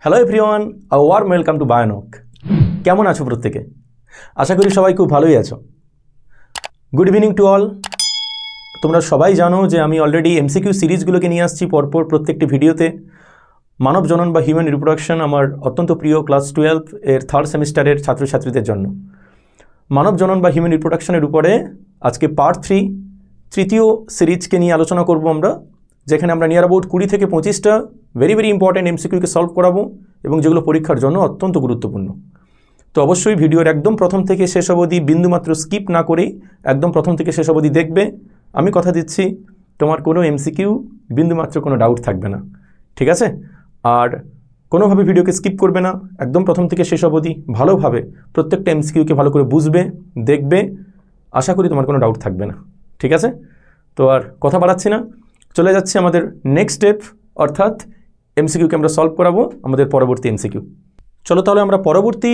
Hello everyone, a warm welcome to Bionuk. কেমন আছো প্রত্যেকে? আশা করি সবাই খুব ভালোই আছো। Good evening to all. তোমরা সবাই জানো যে আমি অলরেডি এমসিকিউ সিরিজগুলোকে নিয়ে আসছি পরপর প্রত্যেকটি ভিডিওতে। মানব জনন বা হিউম্যান রিপ্রোডাকশন আমার অত্যন্ত প্রিয় ক্লাস 12 এর থার্ড সেমিস্টারের ছাত্রছাত্রীদের জন্য। মানব জনন বা হিউম্যান রিপ্রোডাকশনের উপরে আজকে পার্ট 3 তৃতীয় সিরিজকে নিয়ে আলোচনা করব আমরা, যেখানে আমরা নিয়ার অ্যাবাউট 20 থেকে 25টা ভেরি ইম্পর্ট্যান্ট এমসিকিউকে সলভ করাবো এবং যেগুলো পরীক্ষার জন্য অত্যন্ত গুরুত্বপূর্ণ। তো অবশ্যই ভিডিওর একদম প্রথম থেকে শেষ অবধি বিন্দুমাত্র স্কিপ না করেই একদম প্রথম থেকে শেষ অবধি দেখবে। আমি কথা দিচ্ছি তোমার কোনো এমসিকিউ বিন্দুমাত্র কোনো ডাউট থাকবে না, ঠিক আছে? আর কোনোভাবে ভিডিওকে স্কিপ করবে না, একদম প্রথম থেকে শেষ অবধি ভালোভাবে প্রত্যেকটা এমসিকিউকে ভালো করে বুঝবে, দেখবে। আশা করি তোমার কোনো ডাউট থাকবে না, ঠিক আছে? তো আর কথা বাড়াচ্ছি না, চলে যাচ্ছে আমাদের নেক্সট স্টেপ, অর্থাৎ এমসিকিউকে আমরা সলভ করাবো আমাদের পরবর্তী এমসিকিউ। চলো তাহলে আমরা পরবর্তী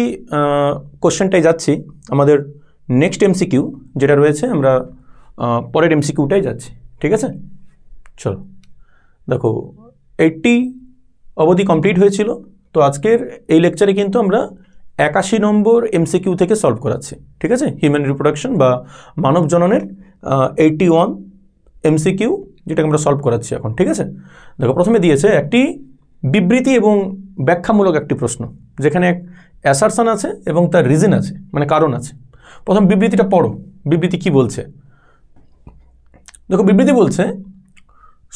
কোশ্চেনটাই যাচ্ছি। আমাদের নেক্সট এমসিকিউ যেটা রয়েছে, আমরা পরের এমসিকিউটাই যাচ্ছি, ঠিক আছে? চলো দেখো, 80 অবধি কমপ্লিট হয়েছিল। তো আজকের এই লেকচারে কিন্তু আমরা 81 নম্বর এমসিকিউ থেকে সলভ করাচ্ছি, ঠিক আছে? হিউম্যান রিপ্রোডাকশন বা মানব জননের 81 এমসিকিউ যেটাকে আমরা সলভ করাচ্ছি এখন, ঠিক আছে? দেখো, প্রথমে দিয়েছে একটি বিবৃতি এবং ব্যাখ্যামূলক একটি প্রশ্ন, যেখানে এক অ্যাসারশন আছে এবং তার রিজন আছে, মানে কারণ আছে। প্রথম বিবৃতিটা পড়ো, বিবৃতি কি বলছে দেখো। বিবৃতি বলছে,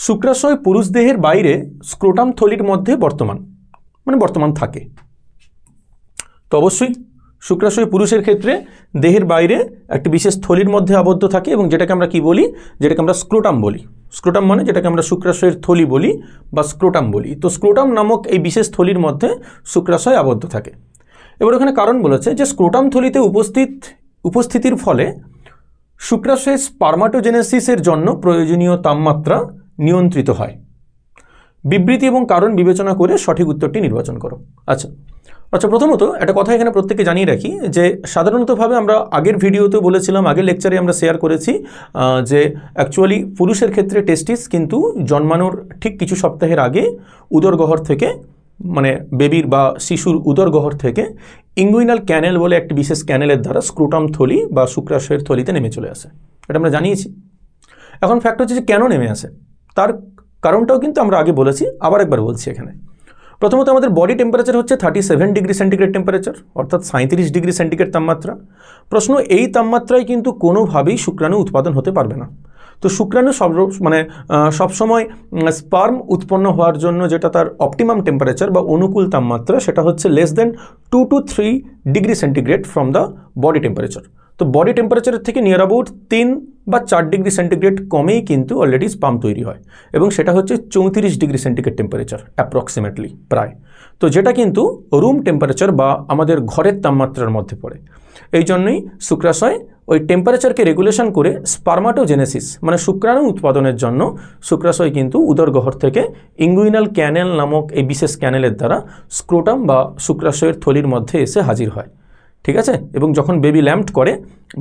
শুক্রাশয় পুরুষ দেহের বাইরে স্ক্রোটাম থলির মধ্যে বর্তমান থাকে। তো অবশ্যই শুক্রাশয় পুরুষের ক্ষেত্রে দেহের বাইরে একটি বিশেষ থলির মধ্যে আবদ্ধ থাকে এবং যেটাকে আমরা কি বলি, যেটাকে আমরা স্ক্রোটাম বলি। স্ক্রোটাম মানে যেটাকে আমরা শুক্রাশয়ের থলি বলি বা স্ক্রোটাম বলি। তো স্ক্রোটাম নামক এই বিশেষ থলির মধ্যে শুক্রাশয় আবদ্ধ থাকে। এবার ওখানে কারণ বলেছে যে স্ক্রোটাম থলিতে উপস্থিতির ফলে শুক্রাশয়ের স্পার্মাটোজেনেসিসের জন্য প্রয়োজনীয় তাপমাত্রা নিয়ন্ত্রিত হয়। বিবৃতি এবং কারণ বিবেচনা করে সঠিক উত্তরটি নির্বাচন করো। আচ্ছা, প্রথমত একটা কথা এখানে প্রত্যেকে জানিয়ে রাখি যে সাধারণতভাবে আমরা আগের ভিডিওতে বলেছিলাম, আগের লেকচারে আমরা শেয়ার করেছি যে অ্যাকচুয়ালি পুরুষের ক্ষেত্রে টেস্টিস কিন্তু জন্মানোর ঠিক কিছু সপ্তাহের আগে উদরগহ্বর থেকে, মানে বেবির বা শিশুর উদরগহ্বর থেকে ইঙ্গুইনাল ক্যানেল বলে একটি বিশেষ ক্যানেলের দ্বারা স্ক্রোটাম থলি বা শুক্রাশয়ের থলিতে নেমে চলে আসে। এটা আমরা জানিয়েছি। এখন ফ্যাক্ট হচ্ছে যে কেন নেমে আসে, তার কারণটাও কিন্তু আমরা আগে বলেছি, আবার একবার বলছি এখানে। প্রথমত আমাদের বডি টেম্পারেচার হচ্ছে 37 ডিগ্রি সেন্টিগ্রেড টেম্পারেচার, অর্থাৎ 37 ডিগ্রি সেন্টিগ্রেড তাপমাত্রা। প্রশ্ন, এই তাপমাত্রায় কিন্তু কোনোভাবেই শুক্রাণু উৎপাদন হতে পারবে না। তো শুক্রাণু সবসময় স্পার্ম উৎপন্ন হওয়ার জন্য যেটা তার অপটিমাম টেম্পারেচার বা অনুকূল তাপমাত্রা, সেটা হচ্ছে less than 2 to 3 degree centigrade from the body temperature. তো বডি টেম্পারেচারের থেকে নিয়ার অ্যাবাউট 3 বা 4 ডিগ্রি সেন্টিগ্রেড কমেই কিন্তু অলরেডি স্পার্ম তৈরি হয়, এবং সেটা হচ্ছে 34 ডিগ্রি সেন্টিগ্রেড টেম্পারেচার অ্যাপ্রক্সিমেটলি, প্রায়। তো যেটা কিন্তু রুম টেম্পারেচার বা আমাদের ঘরের তাপমাত্রার মধ্যে পড়ে। এই জন্যই শুক্রাশয় ওই টেম্পারেচারকে রেগুলেশন করে স্পার্মাটোজেনেসিস মানে শুক্রাণু উৎপাদনের জন্য শুক্রাশয় কিন্তু উদরগহ্বর থেকে ইঙ্গুইনাল ক্যানেল নামক এই বিশেষ ক্যানেলের দ্বারা স্ক্রোটাম বা শুক্রাশয়ের থলির মধ্যে এসে হাজির হয়, ঠিক আছে? এবং যখন বেবি ল্যাম্পড করে,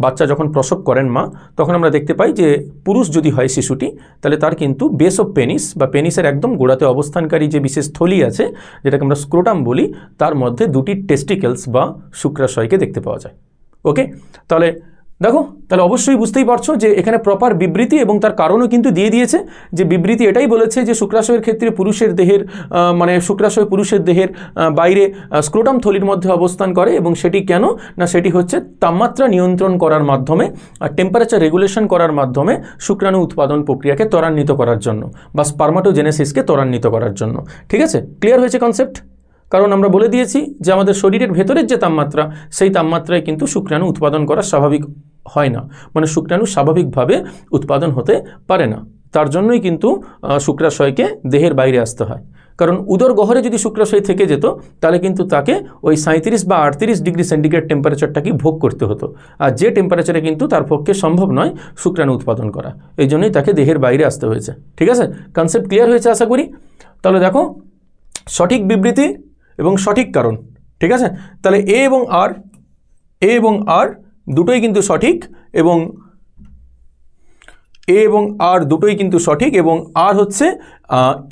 বাচ্চা যখন প্রসব করেন মা, তখন আমরা দেখতে পাই যে পুরুষ যদি হয় শিশুটি, তাহলে তার কিন্তু বেস অফ পেনিস বা পেনিসের একদম গোড়াতে অবস্থানকারী যে বিশেষ থলি আছে, যেটাকে আমরা স্ক্রোটাম বলি, তার মধ্যে দুটি টেস্টিকেলস বা শুক্রাশয়কে দেখতে পাওয়া যায়। ওকে, তাহলে দেখো, তাহলে অবশ্যই বুঝতেই পারছো যে এখানে প্রপার বিবৃতি এবং তার কারণও কিন্তু দিয়ে দিয়েছে। যে বিবৃতি এটাই বলেছে যে শুক্রাশয়ের ক্ষেত্রে পুরুষের দেহের শুক্রাশয় পুরুষের দেহের বাইরে স্ক্রোটাম থলির মধ্যে অবস্থান করে, এবং সেটি কেন না, সেটি হচ্ছে তাপমাত্রা নিয়ন্ত্রণ করার মাধ্যমে আর টেম্পারেচার রেগুলেশন করার মাধ্যমে শুক্রাণু উৎপাদন প্রক্রিয়াকে ত্বরান্বিত করার জন্য বা স্পার্মাটোজেনেসিসকে ত্বরান্বিত করার জন্য। ঠিক আছে, ক্লিয়ার হয়েছে কনসেপ্ট? কারণ আমরা বলে দিয়েছি যে আমাদের শরীরের ভেতরের যে তাপমাত্রা, সেই তাপমাত্রায় কিন্তু শুক্রাণু উৎপাদন করা স্বাভাবিক হয় না, মানে শুক্রাণু স্বাভাবিকভাবে উৎপাদন হতে পারে না। তার জন্যই কিন্তু শুক্রাশয়কে দেহের বাইরে আসতে হয়। কারণ উদরগহ্বরে যদি শুক্রাশয় থেকে যেত, তাহলে কিন্তু তাকে ওই 37 বা 38 ডিগ্রি সেন্টিগ্রেড টেম্পারেচারটাকে ভোগ করতে হতো, আর যে টেম্পারেচারে কিন্তু তার পক্ষে সম্ভব নয় শুক্রাণু উৎপাদন করা। এই জন্যই তাকে দেহের বাইরে আসতে হয়েছে। ঠিক আছে, কনসেপ্ট ক্লিয়ার হয়েছে আশা করি। তাহলে দেখো, সঠিক বিবৃতি এবং সঠিক কারণ, ঠিক আছে? তাহলে এ এবং আর দুটোই কিন্তু সঠিক, এবং এ এবং আর দুটোই কিন্তু সঠিক, এবং আর হচ্ছে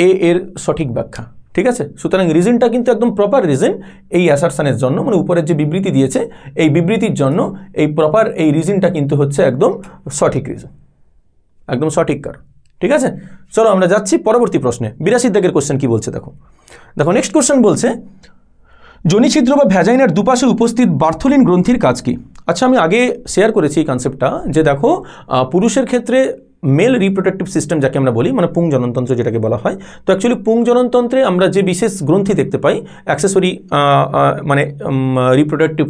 এ এর সঠিক ব্যাখ্যা। ঠিক আছে, সুতরাং রিজনটা কিন্তু একদম প্রপার রিজন এই অ্যাসারশনের জন্য, মানে উপরের যে বিবৃতি দিয়েছে এই বিবৃতির জন্য এই প্রপার এই রিজনটা কিন্তু হচ্ছে একদম সঠিক রিজন, একদম সঠিক কারণ। ঠিক আছে, চলো আমরা যাচ্ছি পরবর্তী প্রশ্নে। 82 দাগের কোশ্চেন কি বলছে দেখো। নেক্সট কোশ্চেন বলছে যোনিছিদ্র বা ভ্যাজাইনার দুপাশে উপস্থিত বার্থোলিন গ্রন্থির কাজ কি। আচ্ছা, আমি আগে শেয়ার করেছি এই কনসেপ্টটা, যে দেখো পুরুষের ক্ষেত্রে মেল রিপ্রোডাক্টিভ সিস্টেম যাকে আমরা বলি, মানে পুং জননতন্ত্র যেটাকে বলা হয়, তো অ্যাকচুয়ালি পুং জননতন্ত্রে আমরা যে বিশেষ গ্রন্থি দেখতে পাই অ্যাক্সেসরি মানে রিপ্রোডাক্টিভ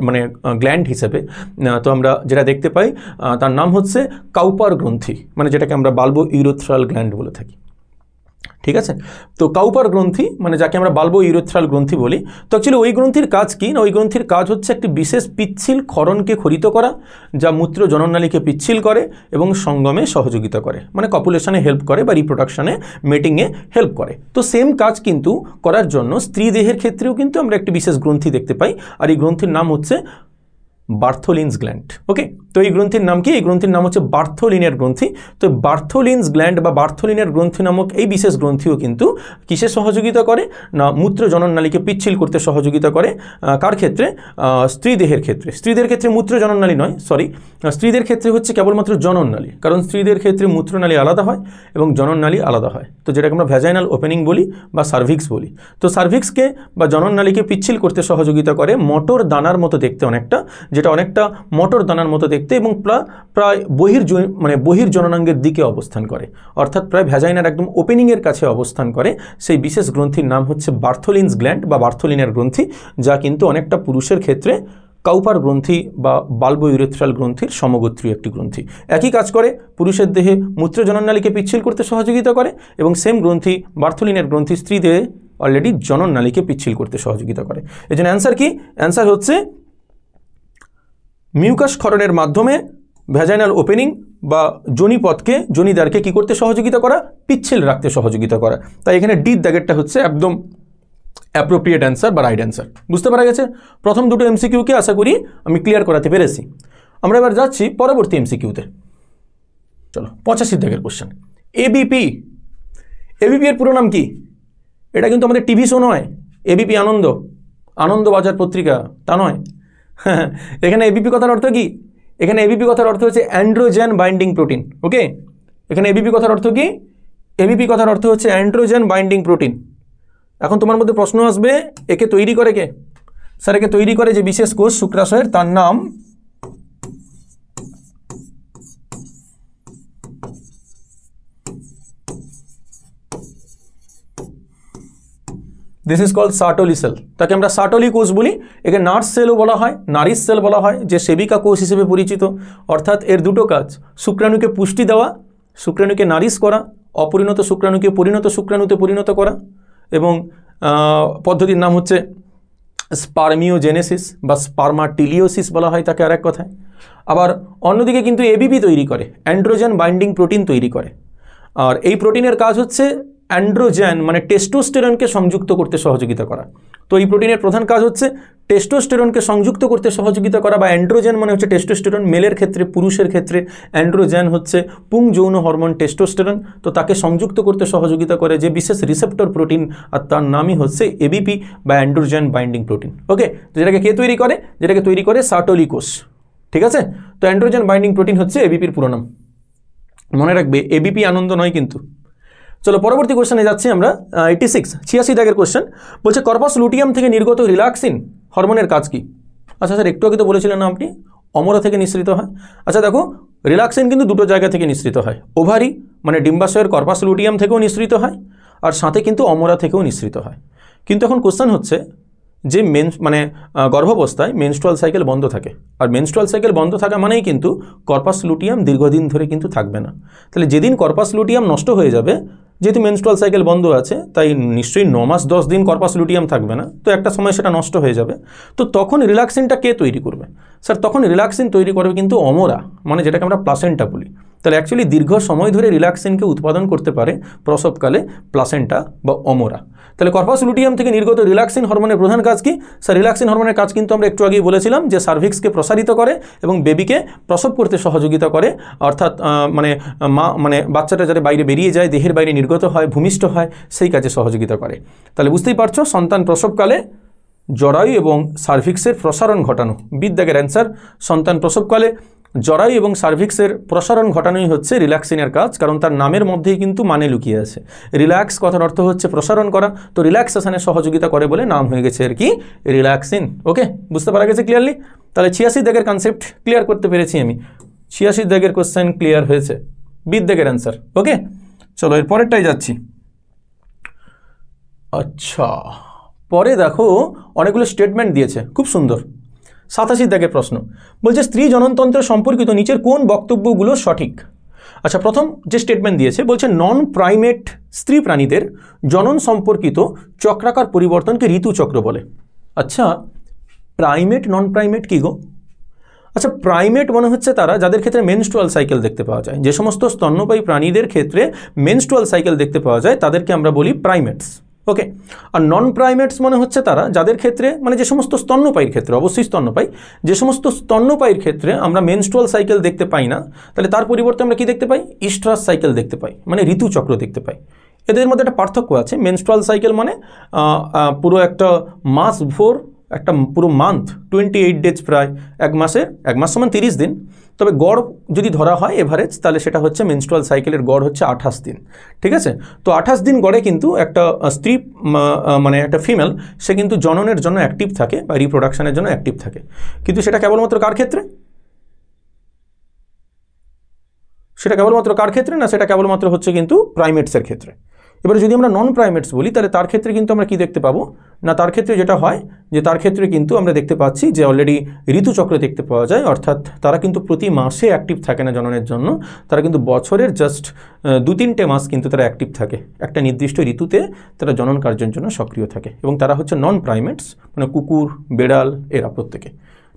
মানে গ্ল্যান্ড হিসেবে, তো আমরা যেটা দেখতে পাই তার নাম হচ্ছে কাউপার গ্রন্থি, মানে যেটাকে আমরা বাল্বো ইউরেথ্রাল গ্ল্যান্ড বলে থাকি। ঠিক আছে, তো কাউপার গ্রন্থি মানে যাকে আমরা বাল্বো ইউরেথ্রাল গ্রন্থি বলি, তো অ্যাকচুয়ালি ওই গ্রন্থির কাজ কি না, ওই গ্রন্থির কাজ হচ্ছে একটি বিশেষ পিচ্ছিল ক্ষরণকে খরিত করা, যা মূত্র জননালীকে পিচ্ছিল করে এবং সঙ্গমে সহযোগিতা করে, মানে কপুলেশনে হেল্প করে বা রিপ্রোডাকশনে মেটিংয়ে হেল্প করে। তো সেম কাজ কিন্তু করার জন্য স্ত্রী দেহের ক্ষেত্রেও কিন্তু আমরা একটি বিশেষ গ্রন্থি দেখতে পাই, আর এই গ্রন্থির নাম হচ্ছে বার্থোলিনস গ্ল্যান্ড। ওকে, তো এই গ্রন্থির নাম কি? এই গ্রন্থির নাম হচ্ছে বার্থোলিনের গ্রন্থি। তো বার্থোলিনস গ্ল্যান্ড বা বার্থোলিনের গ্রন্থি নামক এই বিশেষ গ্রন্থিও কিন্তু কিসে সহযোগিতা করে না, মূত্র জনননালীকে পিচ্ছিল করতে সহযোগিতা করে। কার ক্ষেত্রে? স্ত্রী দেহের ক্ষেত্রে। স্ত্রীদের ক্ষেত্রে মূত্র জনননালী নয়, সরি, স্ত্রীদের ক্ষেত্রে হচ্ছে কেবলমাত্র জনননালী, কারণ স্ত্রীদের ক্ষেত্রে মূত্রনালী আলাদা হয় এবং জনননালী আলাদা হয়, তো যেটাকে আমরা ভ্যাজাইনাল ওপেনিং বলি বা সার্ভিক্স বলি। তো সার্ভিক্সকে বা জনননালীকে পিচ্ছিল করতে সহযোগিতা করে মটর দানার মতো দেখতে, অনেকটা, যেটা অনেকটা মটর দানার মতো দেখতে এবং প্রায় বহির জননাঙ্গের দিকে অবস্থান করে, অর্থাৎ প্রায় ভ্যাজাইনার একদম ওপেনিংয়ের কাছে অবস্থান করে। সেই বিশেষ গ্রন্থির নাম হচ্ছে বার্থোলিনস গ্ল্যান্ড বা বার্থোলিনের গ্রন্থি, যা কিন্তু অনেকটা পুরুষের ক্ষেত্রে কাউপার গ্রন্থি বা বাল্বো ইউরেথ্রাল গ্রন্থির সমগোত্রীয় একটি গ্রন্থি। একই কাজ করে, পুরুষের দেহে মূত্র জনননালীকে পিচ্ছিল করতে সহযোগিতা করে এবং সেম গ্রন্থি বার্থোলিনের গ্রন্থি স্ত্রী দেহে অলরেডি জনননালীকে পিচ্ছিল করতে সহযোগিতা করে। এই জন্য অ্যান্সার কি? অ্যান্সার হচ্ছে মিউকাস ক্ষরণের মাধ্যমে ভ্যাজাইনাল ওপেনিং বা যোনিপথকে, যোনিদ্বারকে কী করতে সহযোগিতা করা? পিচ্ছিল রাখতে সহযোগিতা করা। তাই এখানে ডি দাগেরটা হচ্ছে একদম অ্যাপ্রোপ্রিয়েট অ্যান্সার বা রাইট অ্যান্সার। বুঝতে পারা গেছে? প্রথম দুটো এমসিকিউকে আশা করি আমি ক্লিয়ার করাতে পেরেছি। আমরা এবার যাচ্ছি পরবর্তী এমসিকিউতে। চলো 85 দাগের কোশ্চেন। এবিপি, এবিপি এর পুরো নাম কি? এটা কিন্তু আমাদের টিভি শো নয়, এবিপি আনন্দ, আনন্দবাজার পত্রিকা, তা নয়। এখানে এবিপি কথার অর্থ কি? এখানে এবিপি কথার অর্থ হচ্ছে অ্যান্ড্রোজেন বাইন্ডিং প্রোটিন। ওকে, এখানে এবিপি কথার অর্থ কি? এবিপি কথার অর্থ হচ্ছে অ্যান্ড্রোজেন বাইন্ডিং প্রোটিন। এখন তোমার মধ্যে প্রশ্ন আসবে, একে তৈরি করে কে? স্যার, একে তৈরি করে যে বিশেষ কোষ শুক্রাশয়ের, তার নাম this is called Sertoli cell. তাকে আমরা সার্টোলি কোষ বলি। একে নার্স সেলও বলা হয়, নারিশ সেল বলা হয়, যে সেবিকা কোষ হিসেবে পরিচিত। অর্থাৎ এর দুটো কাজ, শুক্রাণুকে পুষ্টি দেওয়া, শুক্রাণুকে নারিশ করা, অপরিণত শুক্রাণুকে পরিণত শুক্রাণুতে পরিণত করা, এবং পদ্ধতির নাম হচ্ছে স্পার্মিওজেনেসিস বা স্পার্মাটিলিওসিস বলা হয় তাকে আর এক কথায়। আবার অন্যদিকে কিন্তু এবিপি তৈরি করে, অ্যান্ড্রোজেন বাইন্ডিং প্রোটিন তৈরি করে। আর এই প্রোটিনের কাজ হচ্ছে অ্যান্ড্রোজেন মানে টেস্টোস্টেরনকে সংযুক্ত করতে সহযোগিতা করা। তো এই প্রোটিনের প্রধান কাজ হচ্ছে টেস্টোস্টেরনকে সংযুক্ত করতে সহযোগিতা করা, বা অ্যান্ড্রোজেন মানে হচ্ছে টেস্টোস্টেরন, মেলের ক্ষেত্রে, পুরুষের ক্ষেত্রে অ্যান্ড্রোজেন হচ্ছে পুং যৌন হরমোন টেস্টোস্টেরন। তো তাকে সংযুক্ত করতে সহযোগিতা করে যে বিশেষ রিসেপ্টর প্রোটিন, আর তার নামই হচ্ছে এবিপি বা অ্যান্ড্রোজেন বাইন্ডিং প্রোটিন। ওকে, তো যেটাকে কে তৈরি করে? যেটাকে তৈরি করে সার্টোলি কোষ। ঠিক আছে, তো অ্যান্ড্রোজেন বাইন্ডিং প্রোটিন হচ্ছে এবিপির পুরো নাম। মনে রাখবে, এবিপি আনন্দ নয় কিন্তু। চলো পরবর্তী কোশ্চেনে যাচ্ছি আমরা। 86 দাগের কোশ্চেন বলছে কর্পাস লুটিয়াম থেকে নির্গত রিল্যাক্সিন হরমোনের কাজ কি? আচ্ছা স্যার, একটু আগে তো বলেছিলেন না আপনি অমরা থেকে নিঃসৃত হয়। আচ্ছা দেখো, রিল্যাক্সিন কিন্তু দুটো জায়গা থেকে নিঃসৃত হয়, ওভারি মানে ডিম্বাশয়ের কর্পাস লুটিয়াম থেকেও নিঃসৃত হয়, আর সাথে কিন্তু অমরা থেকেও নিঃসৃত হয়। কিন্তু এখন কোশ্চেন হচ্ছে যে গর্ভাবস্থায় মেনস্ট্রুয়াল সাইকেল বন্ধ থাকে, আর মেনস্ট্রুয়াল সাইকেল বন্ধ থাকা মানেই কিন্তু কর্পাস লুটিয়াম দীর্ঘদিন ধরে কিন্তু থাকবে না। তাহলে যেদিন কর্পাস লুটিয়াম নষ্ট হয়ে যাবে, যেহেতু মেনস্ট্রুয়াল সাইকেল বন্ধ আছে, তাই নিশ্চয়ই 9 মাস 10 দিন কর্পাস লুটিয়াম থাকবে না, তো একটা সময় সেটা নষ্ট হয়ে যাবে। তো তখন রিল্যাক্সিনটা কে তৈরি করবে? স্যার, তখন রিল্যাক্সিন তৈরি করবে কিন্তু অমরা, মানে যেটাকে আমরা প্লাসেন্টা বলি। তাহলে অ্যাকচুয়ালি দীর্ঘ সময় ধরে রিল্যাক্সিনকে উৎপাদন করতে পারে প্রসবকালে প্লাসেন্টা বা অমরা। তাহলে কর্পাস লুটিয়াম থেকে নির্গত রিল্যাক্সিন হরমোনের প্রধান কাজ কি? স্যার রিল্যাক্সিন হরমোনের কাজ কিন্তু আমরা একটু আগেই বলেছিলাম যে সার্ভিক্সকে প্রসারিত করে এবং বেবিকে প্রসব করতে সহযোগিতা করে, অর্থাৎ মানে বাচ্চাটা যাতে বাইরে বেরিয়ে যায়, দেহের বাইরে নির্গত হয়, ভূমিষ্ঠ হয়, সেই কাজে সহযোগিতা করে। তাহলে বুঝতেই পারছো সন্তান প্রসবকালে জরায়ু এবং সার্ভিক্সের প্রসারণ ঘটানো। বিদ্যাগের অ্যান্সার, সন্তান প্রসবকালে জরায়ু এবং সার্ভিক্সের প্রসারণ ঘটানোই হচ্ছে রিল্যাক্সিনের কাজ, কারণ তার নামের মধ্যেই কিন্তু মানে লুকিয়ে আছে। রিল্যাক্স কথার অর্থ হচ্ছে প্রসারণ করা, তো রিল্যাক্সেশনে সহযোগিতা করে বলে নাম হয়ে গেছে আর কি রিল্যাক্সিন। ওকে, বুঝতে পারা গেছে ক্লিয়ারলি? তাহলে 86 দাগের কনসেপ্ট ক্লিয়ার করতে পেরেছি আমি। 86 দাগের কোশ্চেন ক্লিয়ার হয়েছে, বিদ্যাগের অ্যান্সার। ওকে, চলো এর পরেরটাই যাচ্ছি। আচ্ছা, পরে দেখো অনেকগুলো স্টেটমেন্ট দিয়েছে, খুব সুন্দর। 87 দাগের প্রশ্ন বলছে স্ত্রী জননতন্ত্র সম্পর্কিত নিচের কোন বক্তব্যগুলো সঠিক? আচ্ছা, প্রথম যে স্টেটমেন্ট দিয়েছে বলছে নন প্রাইমেট স্ত্রী প্রাণীদের জনন সম্পর্কিত চক্রাকার পরিবর্তনকে ঋতুচক্র বলে। আচ্ছা, প্রাইমেট নন প্রাইমেট কী গো? আচ্ছা, প্রাইমেট মনে হচ্ছে তারা যাদের ক্ষেত্রে মেনস্ট্রুয়াল সাইকেল দেখতে পাওয়া যায়। যে সমস্ত স্তন্যপায়ী প্রাণীদের ক্ষেত্রে মেনস্ট্রুয়াল সাইকেল দেখতে পাওয়া যায় তাদেরকে আমরা বলি প্রাইমেটস। ওকে, আর নন প্রাইমেটস মনে হচ্ছে তারা যাদের ক্ষেত্রে, মানে যে সমস্ত স্তন্যপায়ীর ক্ষেত্রে, অবশ্যই স্তন্যপায়ী, যে সমস্ত স্তন্যপায়ীর ক্ষেত্রে আমরা মেনস্ট্রুয়াল সাইকেল দেখতে পাই না, তাহলে তার পরিবর্তে আমরা কি দেখতে পাই? ইস্ট্রাস সাইকেল দেখতে পাই, মানে ঋতুচক্র দেখতে পাই। এদের মধ্যে একটা পার্থক্য আছে। মেনস্ট্রুয়াল সাইকেল মানে পুরো একটা মাস ভোর, একটা পুরো মান্থ, 28 ডেজ, প্রায় এক মাস সমান 30 দিন। তবে গড় যদি ধরা হয় এভারেজ, তাহলে সেটা হচ্ছে মেনস্ট্রুয়াল সাইকেলের গড় হচ্ছে 28 দিন। ঠিক আছে, তো 28 দিন গড়ে কিন্তু একটা স্ত্রী, মানে একটা ফিমেল, সে কিন্তু জননের জন্য অ্যাক্টিভ থাকে বা রিপ্রোডাকশনের জন্য অ্যাক্টিভ থাকে। কিন্তু সেটা কেবলমাত্র কার ক্ষেত্রে? সেটা কেবলমাত্র কার ক্ষেত্রে না, সেটা কেবলমাত্র হচ্ছে কিন্তু প্রাইমেটসের ক্ষেত্রে। এবারে যদি আমরা নন প্রাইমেটস বলি, তাহলে তার ক্ষেত্রে কিন্তু আমরা কি দেখতে পাবো না, তার ক্ষেত্রে যেটা হয় যে তার ক্ষেত্রে কিন্তু আমরা দেখতে পাচ্ছি যে অলরেডি ঋতুচক্র দেখতে পাওয়া যায়, অর্থাৎ তারা কিন্তু প্রতি মাসে অ্যাক্টিভ থাকে না জননের জন্য, তারা কিন্তু বছরের জাস্ট 2-3টে মাস কিন্তু তারা অ্যাক্টিভ থাকে, একটা নির্দিষ্ট ঋতুতে তারা জনন কার্যের জন্য সক্রিয় থাকে, এবং তারা হচ্ছে নন প্রাইমেটস, মানে কুকুর, বেড়াল, এরা প্রত্যেকে।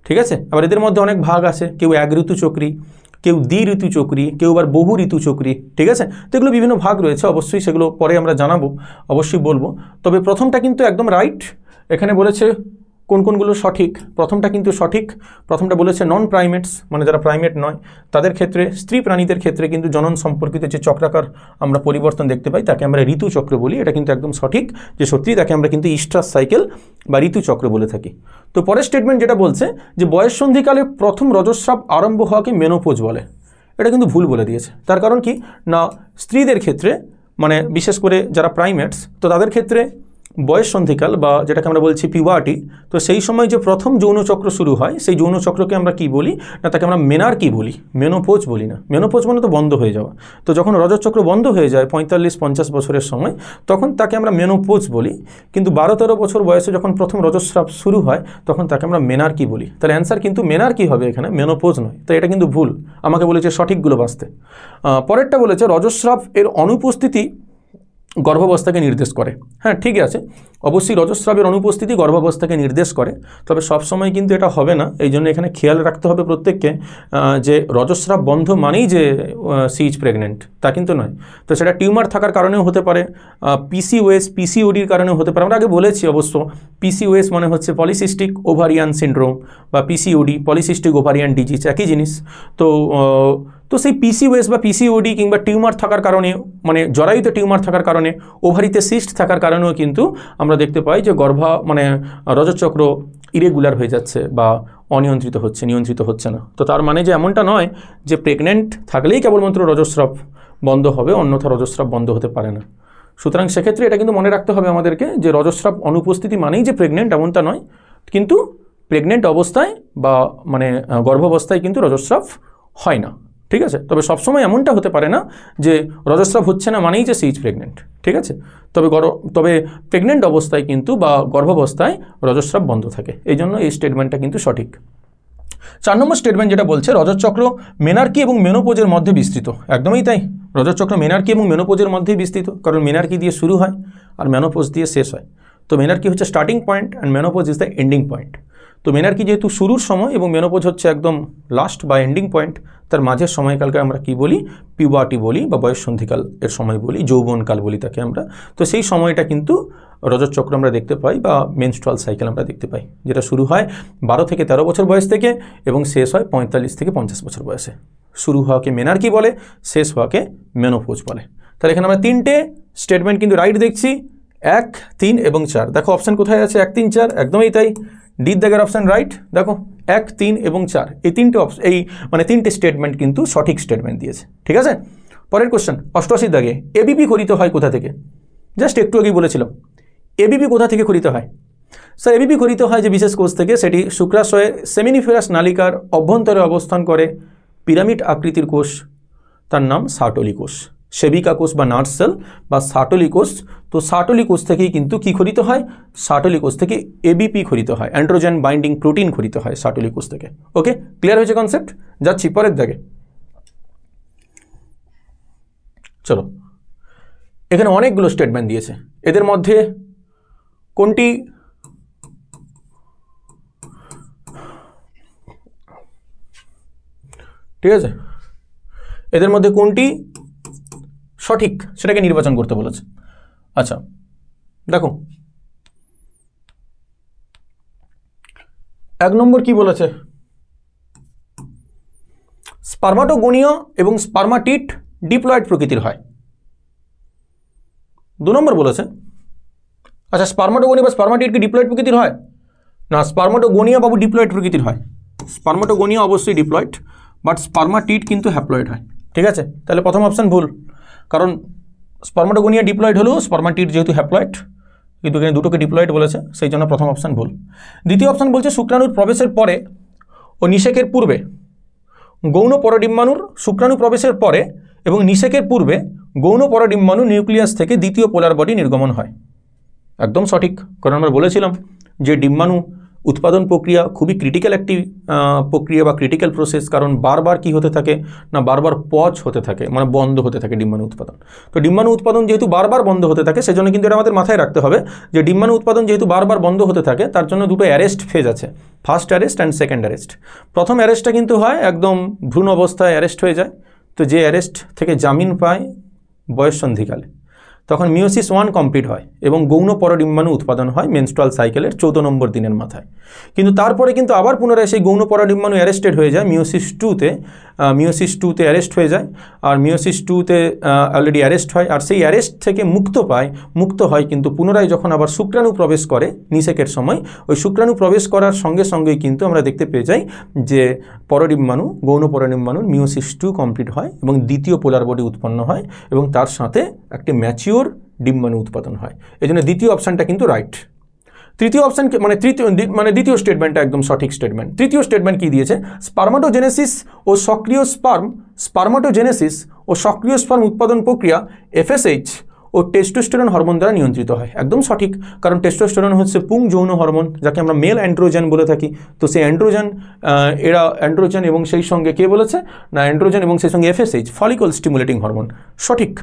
ঠিক আছে, আবার এদের মধ্যে অনেক ভাগ আছে, কেউ এক ঋতুচক্রী, কেউ দ্বি ঋতুচক্রী, কেউ আবার বহু ঋতুচক্রী। ঠিক আছে, তো এগুলো বিভিন্ন ভাগ রয়েছে, অবশ্যই সেগুলো পরে আমরা জানাবো, অবশ্যই বলবো। তবে প্রথমটা কিন্তু একদম রাইট। এখানে বলেছে কোন কোনগুলো সঠিক, প্রথমটা কিন্তু সঠিক। প্রথমটা বলেছে নন প্রাইমেটস, মানে যারা প্রাইমেট নয় তাদের ক্ষেত্রে, স্ত্রী প্রাণীদের ক্ষেত্রে কিন্তু জনন সম্পর্কিত যে চক্রাকার আমরা পরিবর্তন দেখতে পাই তাকে আমরা ঋতুচক্র বলি। এটা কিন্তু একদম সঠিক যে সত্যি তাকে আমরা কিন্তু ইস্ট্রাস সাইকেল বা ঋতুচক্র বলে থাকি। তো পরের স্টেটমেন্ট যেটা বলছে যে বয়ঃসন্ধিকালে প্রথম রজস্রাব আরম্ভ হওয়াকে মেনোপোজ বলে, এটা কিন্তু ভুল বলে দিয়েছে। তার কারণ কি না, স্ত্রীদের ক্ষেত্রে, মানে বিশেষ করে যারা প্রাইমেটস, তো তাদের ক্ষেত্রে বয়ঃসন্ধিকাল বা যেটাকে আমরা বলছি পিউবার্টি, তো সেই সময় যে প্রথম যৌনচক্র শুরু হয় সেই যৌনচক্রকে আমরা কি বলি না, তাকে আমরা মেনার্কি বলি, মেনোপোজ বলি না। মেনোপোজ মানে তো বন্ধ হয়ে যাওয়া। তো যখন রজতচক্র বন্ধ হয়ে যায় 45-50 বছরের সময়, তখন তাকে আমরা মেনোপোজ বলি। কিন্তু 12-13 বছর বয়সে যখন প্রথম রজস্রাব শুরু হয় তখন তাকে আমরা মেনার্কি বলি। তাহলে অ্যান্সার কিন্তু মেনার্কি হবে এখানে, মেনোপোজ নয়। তো এটা কিন্তু ভুল, আমাকে বলেছে সঠিকগুলো বাঁচতে। পরেরটা বলেছে রজস্রাব এর অনুপস্থিতি গর্ভাবস্থাকে নির্দেশ করে। হ্যাঁ, ঠিক আছে, অবশ্যই রজস্রাবের অনুপস্থিতি গর্ভাবস্থাকে নির্দেশ করে, তবে সবসময় কিন্তু এটা হবে না। এই জন্য এখানে খেয়াল রাখতে হবে প্রত্যেককে যে রজস্রাব বন্ধ মানেই যে সি ইজ প্রেগনেন্ট, তা কিন্তু নয়। তো সেটা টিউমার থাকার কারণেও হতে পারে, পিসিওএস, পিসিওডির কারণেও হতে পারে। আমরা আগে বলেছি অবশ্য, পিসিওএস মানে হচ্ছে পলিসিস্টিক ওভারিয়ান সিন্ড্রোম, বা পিসিওডি পলিসিস্টিক ওভারিয়ান ডিজিজ, একই জিনিস। তো সেই পিসিওএস বা পিসিওডি কিংবা টিউমার থাকার কারণে, মানে জরায়ুতে টিউমার থাকার কারণে, ওভারিতে সিস্ট থাকার কারণেও কিন্তু আমরা দেখতে পাই যে রজতচক্র ইরেগুলার হয়ে যাচ্ছে বা অনিয়ন্ত্রিত হচ্ছে, নিয়ন্ত্রিত হচ্ছে না। তো তার মানে যে এমনটা নয় যে প্রেগনেন্ট থাকলেই কেবলমাত্র রজস্রাব বন্ধ হবে, অন্যথা রজস্রাব বন্ধ হতে পারে না। সুতরাং সেক্ষেত্রে এটা কিন্তু মনে রাখতে হবে আমাদেরকে যে রজস্রাব অনুপস্থিতি মানেই যে প্রেগনেন্ট এমনটা নয়, কিন্তু প্রেগনেন্ট অবস্থায় বা মানে গর্ভাবস্থায় কিন্তু রজস্রাব হয় না। ঠিক আছে, তবে সবসময় এমনটা হতে পারে না যে রজস্রাব হচ্ছে না মানেই যে সি ইজ প্রেগনেন্ট। ঠিক আছে, তবে প্রেগনেন্ট অবস্থায় কিন্তু বা গর্ভাবস্থায় রজস্রাব বন্ধ থাকে, এই জন্য এই স্টেটমেন্টটা কিন্তু সঠিক। 4 নম্বর স্টেটমেন্ট যেটা বলছে রজতচক্র মেনার্কি এবং মেনোপোজের মধ্যে বিস্তৃত, একদমই তাই। রজতচক্র মেনার্কি এবং মেনোপোজের মধ্যেই বিস্তৃত, কারণ মেনার্কি দিয়ে শুরু হয় আর মেনোপোজ দিয়ে শেষ হয়। তো মেনার্কি হচ্ছে starting point and menopause is the ending point. তো মেনার্কি যেহেতু শুরুর সময় এবং মেনোপোজ হচ্ছে একদম লাস্ট বা এন্ডিং পয়েন্ট, তার মাঝের সময়কালকে আমরা কি বলি, পিউবার্টি বলি বা বয়ঃসন্ধিকাল এর সময় বলি, যৌবনকাল বলি তাকে আমরা। তো সেই সময়টা কিন্তু রজত চক্র আমরা দেখতে পাই বা মেনস্ট্রুয়াল সাইকেল আমরা দেখতে পাই, যেটা শুরু হয় 12 থেকে 13 বছর বয়স থেকে এবং শেষ হয় 45 থেকে 50 বছর বয়সে। শুরু হওয়াকে মেনার্কি বলে, শেষ হওয়াকে মেনোপোজ বলে। তাহলে এখানে আমরা 3টে স্টেটমেন্ট কিন্তু রাইট দেখছি, 1, 3 এবং 4। দেখো অপশান কোথায় আছে, 1, 3, 4, একদমই তাই। ডির দাগের অপশান রাইট। দেখো 1, 3 এবং 4 এই 3টে মানে 3টে স্টেটমেন্ট কিন্তু সঠিক স্টেটমেন্ট দিয়েছে। ঠিক আছে, পরের কোশ্চেন 88 দাগে এবিপি খরিত হয় কোথা থেকে? জাস্ট একটু আগেই বলেছিলাম এবিপি কোথা থেকে খরিত হয়। স্যার এবিপি খরিত হয় যে বিশেষ কোষ থেকে, সেটি শুক্রাশয়ের সেমিনিফেরাস নালিকার অভ্যন্তরে অবস্থান করে পিরামিড আকৃতির কোষ, তার নাম সার্টোলি কোষ, সেবিকা কোষ বা নার্ভ সেল বা সার্টোলি কোষ। তো সার্টোলি কোষ থেকেই কিন্তু কি খরিত হয়, সার্টোলি কোষ থেকে এবিপি খরিত হয়, অ্যান্ড্রোজেন বাইন্ডিং প্রোটিন খরিত হয় সার্টোলি কোষ থেকে। ওকে, ক্লিয়ার হয়েছে কনসেপ্ট? যাচ্ছি পরের দাগে। চলো, এখানে অনেকগুলো স্টেটমেন্ট দিয়েছে, এদের মধ্যে কোনটি ঠিক আছে, এদের মধ্যে কোনটি সঠিক সেটাকে নির্বাচন করতে বলেছে। আচ্ছা দেখো 1 নম্বর কি বলেছে, স্পার্মাটোগোনিয়া এবং স্পার্মাটিড ডিপ্লয়েড প্রকৃতির হয়। 2 নম্বর বলেছে, আচ্ছা স্পার্মাটোগোনিয়া বা স্পার্মাটিড কি ডিপ্লয়েড প্রকৃতির হয়? না, স্পার্মাটোগোনিয়া বাবু ডিপ্লয়েড প্রকৃতির হয়। স্পার্মাটোগোনিয়া অবশ্যই ডিপ্লয়েড, বাট স্পার্মাটিড কিন্তু হ্যাপ্লয়েড হয়। ঠিক আছে, তাহলে প্রথম অপশান ভুল, কারণ স্পার্মাটোগোনিয়া ডিপ্লয়েড হলেও স্পার্মাটিড যেহেতু হ্যাপ্লয়েড, কিন্তু এখানে দুটোকে ডিপ্লয়েড বলেছে, সেই জন্য প্রথম অপশান ভুল। দ্বিতীয় অপশান বলছে শুক্রাণুর প্রবেশের পরে ও নিষেকের পূর্বে গৌণ পরডিম্বাণুর, শুক্রাণু প্রবেশের পরে এবং নিষেকের পূর্বে গৌণ পরডিম্বাণু নিউক্লিয়াস থেকে দ্বিতীয় পোলার বডি নির্গমন হয়। একদম সঠিক, কারণ আমরা বলেছিলাম যে ডিম্বাণু উৎপাদন প্রক্রিয়া খুবই ক্রিটিক্যাল একটি প্রক্রিয়া বা ক্রিটিক্যাল প্রসেস, কারণ বারবার কি হতে থাকে না, বারবার পজ হতে থাকে, মানে বন্ধ হতে থাকে ডিম্বাণু উৎপাদন। তো ডিম্বাণু উৎপাদন যেহেতু বারবার বন্ধ হতে থাকে, সেজন্য কিন্তু এটা আমাদের মাথায় রাখতে হবে যে ডিম্বাণু উৎপাদন যেহেতু বারবার বন্ধ হতে থাকে, তার জন্য দুটো অ্যারেস্ট ফেজ আছে, first arrest and second arrest. প্রথম অ্যারেস্টটা কিন্তু হয় একদম ভ্রূণ অবস্থায় অ্যারেস্ট হয়ে যায়, তো যে অ্যারেস্ট থেকে জামিন পায় বয়ঃসন্ধিকালে, তখন মিওসিস 1 কমপ্লিট হয় এবং গৌণ পরডিম্বাণু উৎপাদন হয় মেনস্ট্রুয়াল সাইকেলের 14 নম্বর দিনের মাথায়। কিন্তু তারপরে কিন্তু আবার পুনরায় সেই গৌণ পরডিম্বাণু অ্যারেস্টেড হয়ে যায় মিওসিস 2তে অ্যারেস্ট হয়ে যায়, আর মিওসিস 2তে অলরেডি অ্যারেস্ট হয়, আর সেই অ্যারেস্ট থেকে মুক্ত হয় কিন্তু পুনরায় যখন আবার শুক্রাণু প্রবেশ করে নিষেকের সময়, ওই শুক্রাণু প্রবেশ করার সঙ্গে সঙ্গেই কিন্তু আমরা দেখতে পেয়ে যাই যে পরডিম্বাণু, গৌণ পরডিম্বাণুর মিওসিস 2 কমপ্লিট হয় এবং দ্বিতীয় পোলার বডি উৎপন্ন হয় এবং তার সাথে একটি ম্যাচিওর ডিম্বাণু উৎপাদন হয়। এই জন্য দ্বিতীয় অপশানটা কিন্তু রাইট। তৃতীয় অপশান দ্বিতীয় স্টেটমেন্টটা একদম সঠিক স্টেটমেন্ট। তৃতীয় স্টেটমেন্ট কি দিয়েছে, স্পার্মাটোজেনেসিস ও সক্রিয় স্পার্ম উৎপাদন প্রক্রিয়া FSH ও টেস্টোস্টেরন হরমোন দ্বারা নিয়ন্ত্রিত হয়। একদম সঠিক, কারণ টেস্টোস্টেরন হচ্ছে পুং যৌন হরমোন, যাকে আমরা মেল অ্যান্ড্রোজেন বলে থাকি। তো সেই অ্যান্ড্রোজেন এবং সেই সঙ্গে কে বলেছে না, অ্যান্ড্রোজেন এবং সেই সঙ্গে FSH ফলিকল স্টিমুলেটিং হরমোন। সঠিক,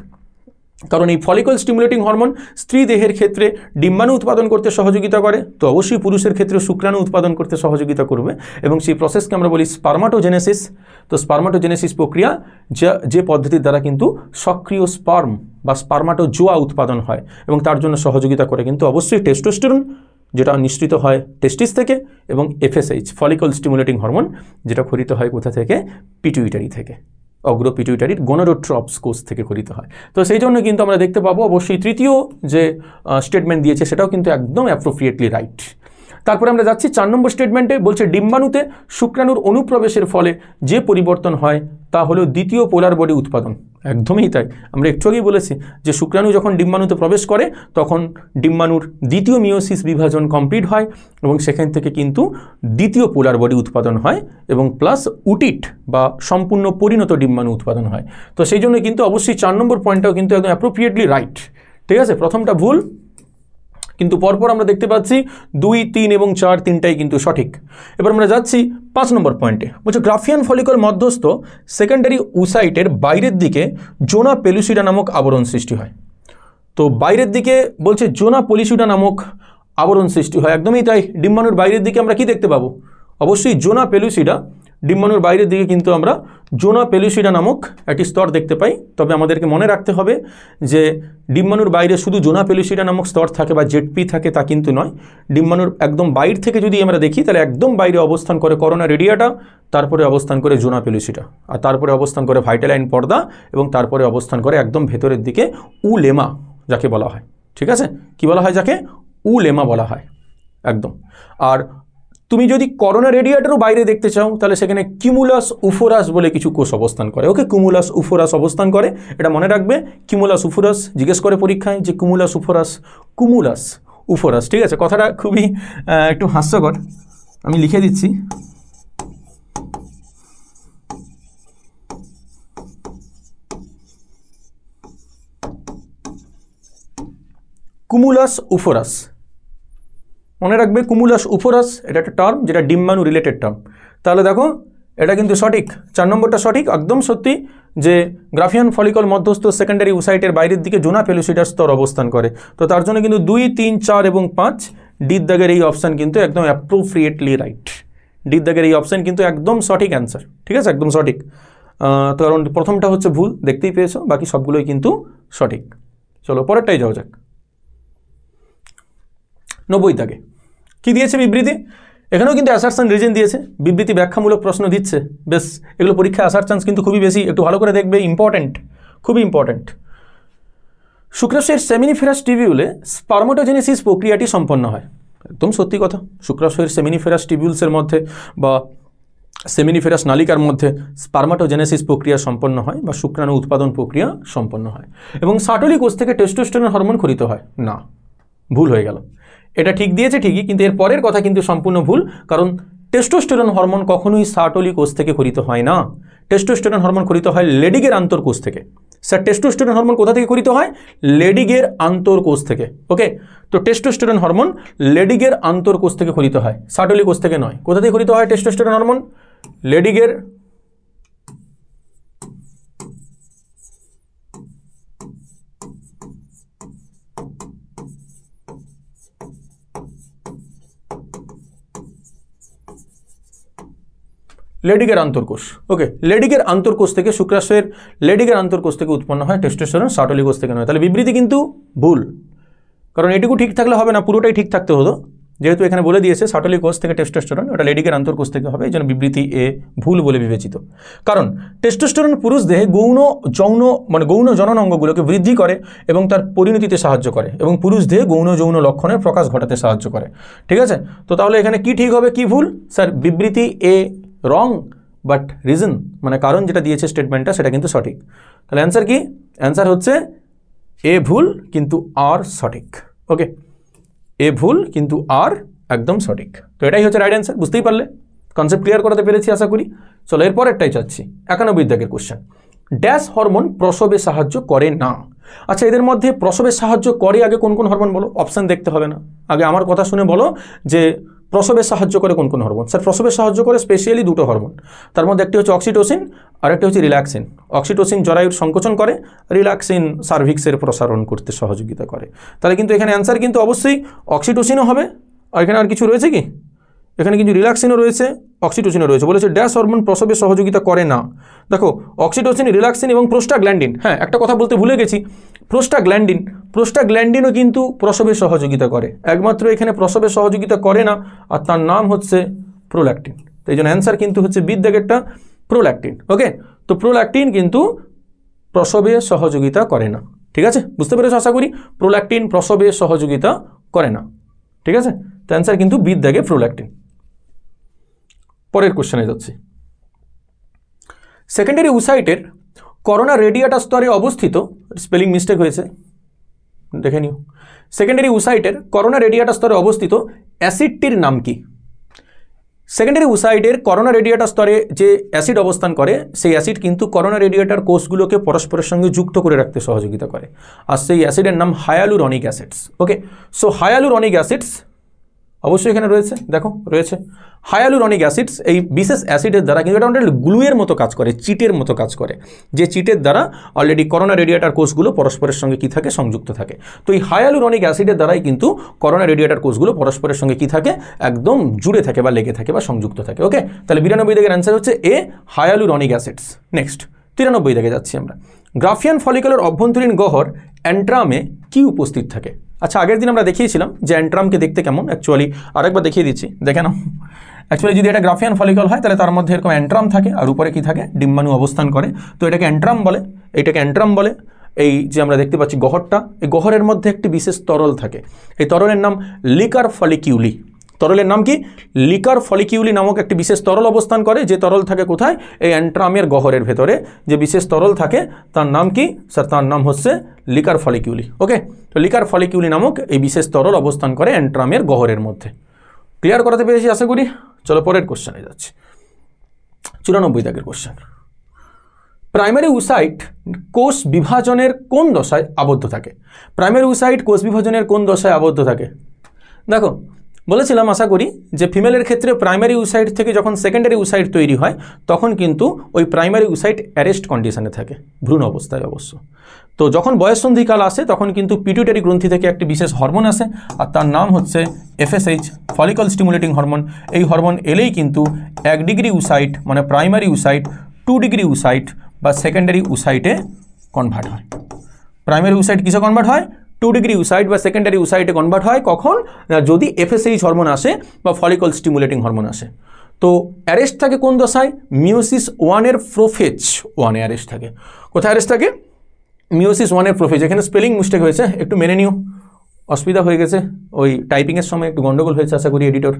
কারণ এই ফলিকল স্টিমুলেটিং হরমোন স্ত্রী দেহের ক্ষেত্রে ডিম্বাণু উৎপাদন করতে সহযোগিতা করে, তো অবশ্যই পুরুষের ক্ষেত্রে শুক্রাণু উৎপাদন করতে সহযোগিতা করবে এবং সেই প্রসেসকে আমরা বলি স্পার্মাটোজেনেসিস। তো স্পার্মাটোজেনেসিস প্রক্রিয়া যে পদ্ধতির দ্বারা কিন্তু সক্রিয় স্পার্ম বা স্পার্মাটোজোয়া উৎপাদন হয় এবং তার জন্য সহযোগিতা করে কিন্তু অবশ্যই টেস্টোস্টেরন, যেটা নিঃসৃত হয় টেস্টিস থেকে, এবং FSH ফলিকল স্টিমুলেটিং হরমোন, যেটা খরিত হয় কোথা থেকে, পিটুইটারি থেকে, অগ্র পিটুইটারির গোনাডোট্রপস কোষ থেকে খরিত হয়। তো সেই জন্য কিন্তু আমরা দেখতে পাবো অবশ্যই তৃতীয় যে স্টেটমেন্ট দিয়েছে সেটাও কিন্তু একদম অ্যাপ্রোপ্রিয়েটলি রাইট। তারপরে আমরা যাচ্ছি 4 নম্বর স্টেটমেন্টে, বলছে ডিম্বাণুতে শুক্রাণুর অনুপ্রবেশের ফলে যে পরিবর্তন হয় তা হলো দ্বিতীয় পোলার বডি উৎপাদন। একদমই তাই, আমরা একটু আগেই বলেছি যে শুক্রাণু যখন ডিম্বাণুতে প্রবেশ করে তখন ডিম্বাণুর দ্বিতীয় মিওসিস বিভাজন কমপ্লিট হয় এবং সেখান থেকে কিন্তু দ্বিতীয় পোলার বডি উৎপাদন হয় এবং প্লাস উটিট বা সম্পূর্ণ পরিণত ডিম্বাণু উৎপাদন হয়। তো সেই জন্য কিন্তু অবশ্যই 4 নম্বর পয়েন্টটাও কিন্তু একদম অ্যাপ্রোপ্রিয়েটলি রাইট। ঠিক আছে, প্রথমটা ভুল, কিন্তু পরপর আমরা দেখতে পাচ্ছি 2, 3 এবং 4 তিনটাই কিন্তু সঠিক। এবার আমরা যাচ্ছি 5 নম্বর পয়েন্টে, বলছে গ্রাফিয়ান ফলিকল মধ্যস্থ সেকেন্ডারি উসাইটের বাইরের দিকে জোনা পেলুসিডা নামক আবরণ সৃষ্টি হয়। তো বাইরের দিকে বলছে জোনা পেলুসিডা নামক আবরণ সৃষ্টি হয়, একদমই তাই। ডিম্বাণুর বাইরের দিকে আমরা কি দেখতে পাবো, অবশ্যই জোনা পেলুসিডা ডিম্বাণুর বাইরের দিকে কিন্তু আমরা জোনা পেলুসিডা নামক একটি স্তর দেখতে পাই। তবে আমাদেরকে মনে রাখতে হবে যে ডিম্বাণুর বাইরে শুধু জোনা পেলুসিডা নামক স্তর থাকে বা জেডপি থাকে তা কিন্তু নয়। ডিম্বাণুর একদম বাইর থেকে যদি আমরা দেখি তাহলে একদম বাইরে অবস্থান করে করোনা রেডিয়াটা, তারপরে অবস্থান করে জোনা পেলুসিডা, আর তারপরে অবস্থান করে ভাইটালাইন পর্দা, এবং তারপরে অবস্থান করে একদম ভেতরের দিকে উলেমা যাকে বলা হয়। ঠিক আছে, কি বলা হয় যাকে? উলেমা বলা হয় একদম। আর তুমি যদি করোনা রেডিয়েটারও বাইরে দেখতে চাও তাহলে সেখানে কিমুলাস উফোরাস বলে কিছু কোষ অবস্থান করে। ওকে, কিমুলাস উফোরাস অবস্থান করে, এটা মনে রাখবে। কিমুলাস উফোরাস জিজ্ঞেস করে পরীক্ষায় যে কিমুলাস উফোরাস, কুমুলাস উফোরাস। ঠিক আছে, কথাটা খুবই একটু হাস্যকর, আমি লিখে দিচ্ছি। কুমুলাস উফোরাস মনে রাখবে, কুমুলাস উফোরাস এটা একটা টার্ম যেটা ডিম্বাণু রিলেটেড টার্ম। তাহলে দেখো এটা কিন্তু সঠিক, 4 নম্বরটা সঠিক, একদম সত্যি যে গ্রাফিয়ান ফলিকল মধ্যস্থ সেকেন্ডারি উসাইটের বাইরের দিকে জোনা পেলুসিডার স্তর অবস্থান করে। তো তার জন্য কিন্তু 2, 3, 4 এবং 5 ডির দাগের এই অপশান কিন্তু একদম অ্যাপ্রোপ্রিয়েটলি রাইট। ডির দাগের এই অপশান কিন্তু একদম সঠিক অ্যান্সার। ঠিক আছে, একদম সঠিক। তো কারণ প্রথমটা হচ্ছে ভুল, দেখতেই পেয়েছো, বাকি সবগুলোই কিন্তু সঠিক। চলো পরেরটাই যাওয়া যাক। 90 দাগে কি দিয়েছে বিবৃতি? এখানেও কিন্তু অ্যাসারশন রিজন দিয়েছে, বিবৃতি ব্যাখ্যামূলক প্রশ্ন দিচ্ছে। বেশ, এগুলো পরীক্ষায় আসার চান্স কিন্তু খুবই বেশি, একটু ভালো করে দেখবে, ইম্পর্টেন্ট, খুবই ইম্পর্টেন্ট। শুক্রাশয়ের সেমিনিফেরাস টিবিউলে স্পার্মাটোজেনেসিস প্রক্রিয়াটি সম্পন্ন হয়। একদম সত্যি কথা, শুক্রাশয়ের সেমিনিফেরাস টিবিউলসের মধ্যে বা সেমিনিফেরাস নালিকার মধ্যে স্পার্মাটোজেনেসিস প্রক্রিয়া সম্পন্ন হয় বা শুক্রাণু উৎপাদন প্রক্রিয়া সম্পন্ন হয়, এবং সাটলি কোষ থেকে টেস্টোস্টেরন হরমোন খরিত হয়। না, ভুল হয়ে গেল। এটা ঠিক দিয়েছে ঠিকই, কিন্তু এর পরের কথা কিন্তু সম্পূর্ণ ভুল, কারণ টেস্টোস্টেরন হরমোন কখনোই সাটলি কোষ থেকে খরিত হয় না। টেস্টোস্টেরন হরমোন খরিত হয় লেডিগের আন্তর্কোষ থেকে। স্যার, টেস্টোস্টেরন হরমোন কোথা থেকে খরিত হয়? লেডিগের আন্তর্কোষ থেকে। ওকে, তো টেস্টোস্টেরন হরমোন লেডিগের আন্তর্কোষ থেকে খরিত হয়, সাটলি কোষ থেকে নয়। কোথা থেকে খরিত হয় টেস্টোস্টেরন হরমোন? লেডিগের লেডিগের আন্তর্কোষ। ওকে, লেডিগের আন্তর্কোষ থেকে, শুক্রাশয়ের লেডিগের আন্তর্কোষ থেকে উৎপন্ন হয় টেস্টোস্টেরন, সাটলি কোষ থেকে নয়। তাহলে বিবৃতি কিন্তু ভুল, কারণ এটুকু ঠিক থাকলে হবে না, পুরোটাই ঠিক থাকতে হতো। যেহেতু এখানে বলে দিয়েছে সাটলি কোষ থেকে টেস্টোস্টেরন, ওটা লেডিগের আন্তর্কোষ থেকে হবে, এই জন্য বিবৃতি এ ভুল বলে বিবেচিত। কারণ টেস্টোস্টেরন পুরুষ দেহে গৌণ জনন অঙ্গগুলোকে বৃদ্ধি করে এবং তার পরিণতিতে সাহায্য করে, এবং পুরুষ দেহে যৌন লক্ষণের প্রকাশ ঘটাতে সাহায্য করে। ঠিক আছে, তো তাহলে এখানে কি ঠিক হবে কি ভুল? স্যার, বিবৃতি এ রং, বাট রিজন মানে কারণ যেটা দিয়েছে স্টেটমেন্টটা সেটা কিন্তু সঠিক। তাহলে অ্যান্সার কি? অ্যান্সার হচ্ছে এ ভুল কিন্তু আর সঠিক। ওকে, এ ভুল কিন্তু আর একদম সঠিক। তো এটাই হচ্ছে রাইট অ্যান্সার। বুঝতেই পারলে, কনসেপ্ট ক্লিয়ার করাতে পেরেছি আশা করি। চলো এরপরেরটাই চাচ্ছি, 91 দাগের কোশ্চেন। ড্যাশ হরমোন প্রসবে সাহায্য করে না। আচ্ছা, এদের মধ্যে প্রসবে সাহায্য করে আগে কোন কোন হরমোন বলো? অপশান দেখতে হবে না, আগে আমার কথা শুনে বলো যে প্রসবে সাহায্য করে কোন কোন হরমোন। স্যার, প্রসবে সাহায্য করে স্পেশালি 2টো হরমোন, তার মধ্যে একটি হচ্ছে অক্সিটোসিন আর একটি হচ্ছে রিল্যাক্সিন। অক্সিটোসিন জরায়ুর সংকোচন করে, রিল্যাক্সিন সার্ভিক্সের প্রসারণ করতে সহযোগিতা করে। তাহলে কিন্তু এখানে অ্যান্সার কিন্তু অবশ্যই অক্সিটোসিনও হবে। আর এখানে আর কিছু রয়েছে কি? এখানে কিন্তু রিল্যাক্সিনও রয়েছে, অক্সিটোসিনও রয়েছে। বলেছে ড্যাশ হরমোন প্রসবে সহযোগিতা করে না। দেখো, অক্সিটোসিন, রিল্যাক্সিন এবং প্রোস্টাগ্ল্যান্ডিন। হ্যাঁ, একটা কথা বলতে ভুলে গেছি, প্রোস্টাগ্ল্যান্ডিনও কিন্তু প্রসবে সহযোগিতা করে। একমাত্র এখানে প্রসবে সহযোগিতা করে না, আর তার নাম হচ্ছে প্রোল্যাক্টিন। তো এই জন্য অ্যান্সার কিন্তু হচ্ছে বি দাগেরটা প্রোল্যাক্টিন। ওকে, তো প্রোল্যাক্টিন কিন্তু প্রসবে সহযোগিতা করে না। ঠিক আছে, বুঝতে পেরেছো আশা করি? প্রোল্যাক্টিন প্রসবে সহযোগিতা করে না। ঠিক আছে, তো অ্যান্সার কিন্তু বি দাগে প্রোল্যাক্টিন। পরের কোশ্চেনে যাচ্ছি। সেকেন্ডারি উসাইটের করোনা রেডিয়াটা স্তরে অবস্থিত, স্পেলিং মিস্টেক হয়েছে, দেখে নিও। সেকেন্ডারি উসাইটের করোনা রেডিয়াটা স্তরে অবস্থিত অ্যাসিডটির নাম কি? সেকেন্ডারি উসাইটের করোনা রেডিয়াটা স্তরে যে অ্যাসিড অবস্থান করে, সেই অ্যাসিড কিন্তু করোনা রেডিয়েটার কোষগুলোকে পরস্পরের সঙ্গে যুক্ত করে রাখতে সহযোগিতা করে, আর সেই অ্যাসিডের নাম হায়ালুরনিক অ্যাসিডস। ওকে, সো হায়ালুরনিক অ্যাসিডস অবশ্যই এখানে রয়েছে, দেখো রয়েছে হায়ালুরনিক অ্যাসিডস। এই বিশেষ অ্যাসিডের দ্বারা কিন্তু এটা অলরেডি গ্লুয়ের মতো কাজ করে, চিটের মতো কাজ করে, যে চিটের দ্বারা অলরেডি করোনা রেডিয়েটার কোষগুলো পরস্পরের সঙ্গে কী থাকে, সংযুক্ত থাকে। তো এই হায়ালুরনিক অ্যাসিডের দ্বারাই কিন্তু করোনা রেডিয়েটার কোষগুলো পরস্পরের সঙ্গে কী থাকে, একদম জুড়ে থাকে বা লেগে থাকে বা সংযুক্ত থাকে। ওকে, তাহলে 92 দাগের অ্যান্সার হচ্ছে এ, হায়ালুরনিক অ্যাসিডস। নেক্সট 93 দাগে যাচ্ছি আমরা। গ্রাফিয়ান ফলিকুলার অভ্যন্তরীণ গহ্বর অ্যান্ট্রামে কি উপস্থিত থাকে? আচ্ছা, আগের দিন আমরা দেখিয়েছিলাম যে অ্যান্ট্রামকে দেখতে কেমন, অ্যাকচুয়ালি আরেকবার দেখিয়ে দিচ্ছি, দেখে নাও। অ্যাকচুয়ালি যদি এটা গ্রাফিয়ান ফলিকল হয় তাহলে তার মধ্যে এরকম অ্যান্ট্রাম থাকে আর উপরে কি থাকে, ডিম্বাণু অবস্থান করে। তো এটাকে অ্যান্ট্রাম বলে, এইটাকে অ্যান্ট্রাম বলে। এই যে আমরা দেখতে পাচ্ছি গহ্বরটা, এই গহ্বরের মধ্যে একটি বিশেষ তরল থাকে, এই তরলের নাম লিকার ফলিকিউলি। তরলের নাম কি? লিকার ফলিকিউলি নামক একটি বিশেষ তরল অবস্থান করে, যে তরল থাকে কোথায়, এই অ্যান্ট্রামের গহ্বরের ভেতরে যে বিশেষ তরল থাকে তার নাম কি স্যার? তার নাম হচ্ছে লিকার ফলিকিউলি। ওকে, তো লিকার ফলিকিউলি নামক এই বিশেষ তরল অবস্থান করে অ্যান্ট্রামের গহ্বরের মধ্যে। ক্লিয়ার করাতে পেরেছি আশা করি। চলো পরের কোশ্চেনে যাচ্ছি, 94 দাগের কোশ্চেন। প্রাইমারি উসাইট কোষ বিভাজনের কোন দশায় আবদ্ধ থাকে? প্রাইমারি উসাইট কোষ বিভাজনের কোন দশায় আবদ্ধ থাকে? দেখো, বলেছিলাম আশা করি যে ফিমেলের ক্ষেত্রে প্রাইমারি উসাইট থেকে যখন সেকেন্ডারি উসাইট তৈরি হয় তখন কিন্তু ওই প্রাইমারি উসাইট অ্যারেস্ট কন্ডিশনে থাকে, ভ্রূণ অবস্থায় অবশ্য। তো যখন বয়ঃসন্ধিকাল আসে তখন কিন্তু পিটুইটারি গ্রন্থি থেকে একটি বিশেষ হরমোন আসে আর তার নাম হচ্ছে FSH, ফলিকল স্টিমুলেটিং হরমোন। এই হরমোন এলেই কিন্তু 1 ডিগ্রি উসাইট মানে প্রাইমারি উসাইট 2 ডিগ্রি উসাইট বা সেকেন্ডারি উসাইটে কনভার্ট হয়। প্রাইমারি উসাইট কিসে কনভার্ট হয়? 2 ডিগ্রি উসাইট বা সেকেন্ডারি উসাইটে কনভার্ট হয়। কখন? যদি FSH হরমোন আসে বা ফলিকল স্টিমুলেটিং হরমোন আসে। তো অ্যারেস্ট থাকে কোন দশায়? মিওসিস 1-এর প্রোফেজ 1-এ অ্যারেস্ট থাকে। কোথায় অ্যারেস্ট থাকে? মিওসিস 1-এর প্রোফেজ। এখানে স্পেলিং মিস্টেক হয়েছে, একটু মেনে নিও, অসুবিধা হয়ে গেছে। ওই টাইপিংয়ের সময় একটু গন্ডগোল হয়েছে, আশা করি এডিটর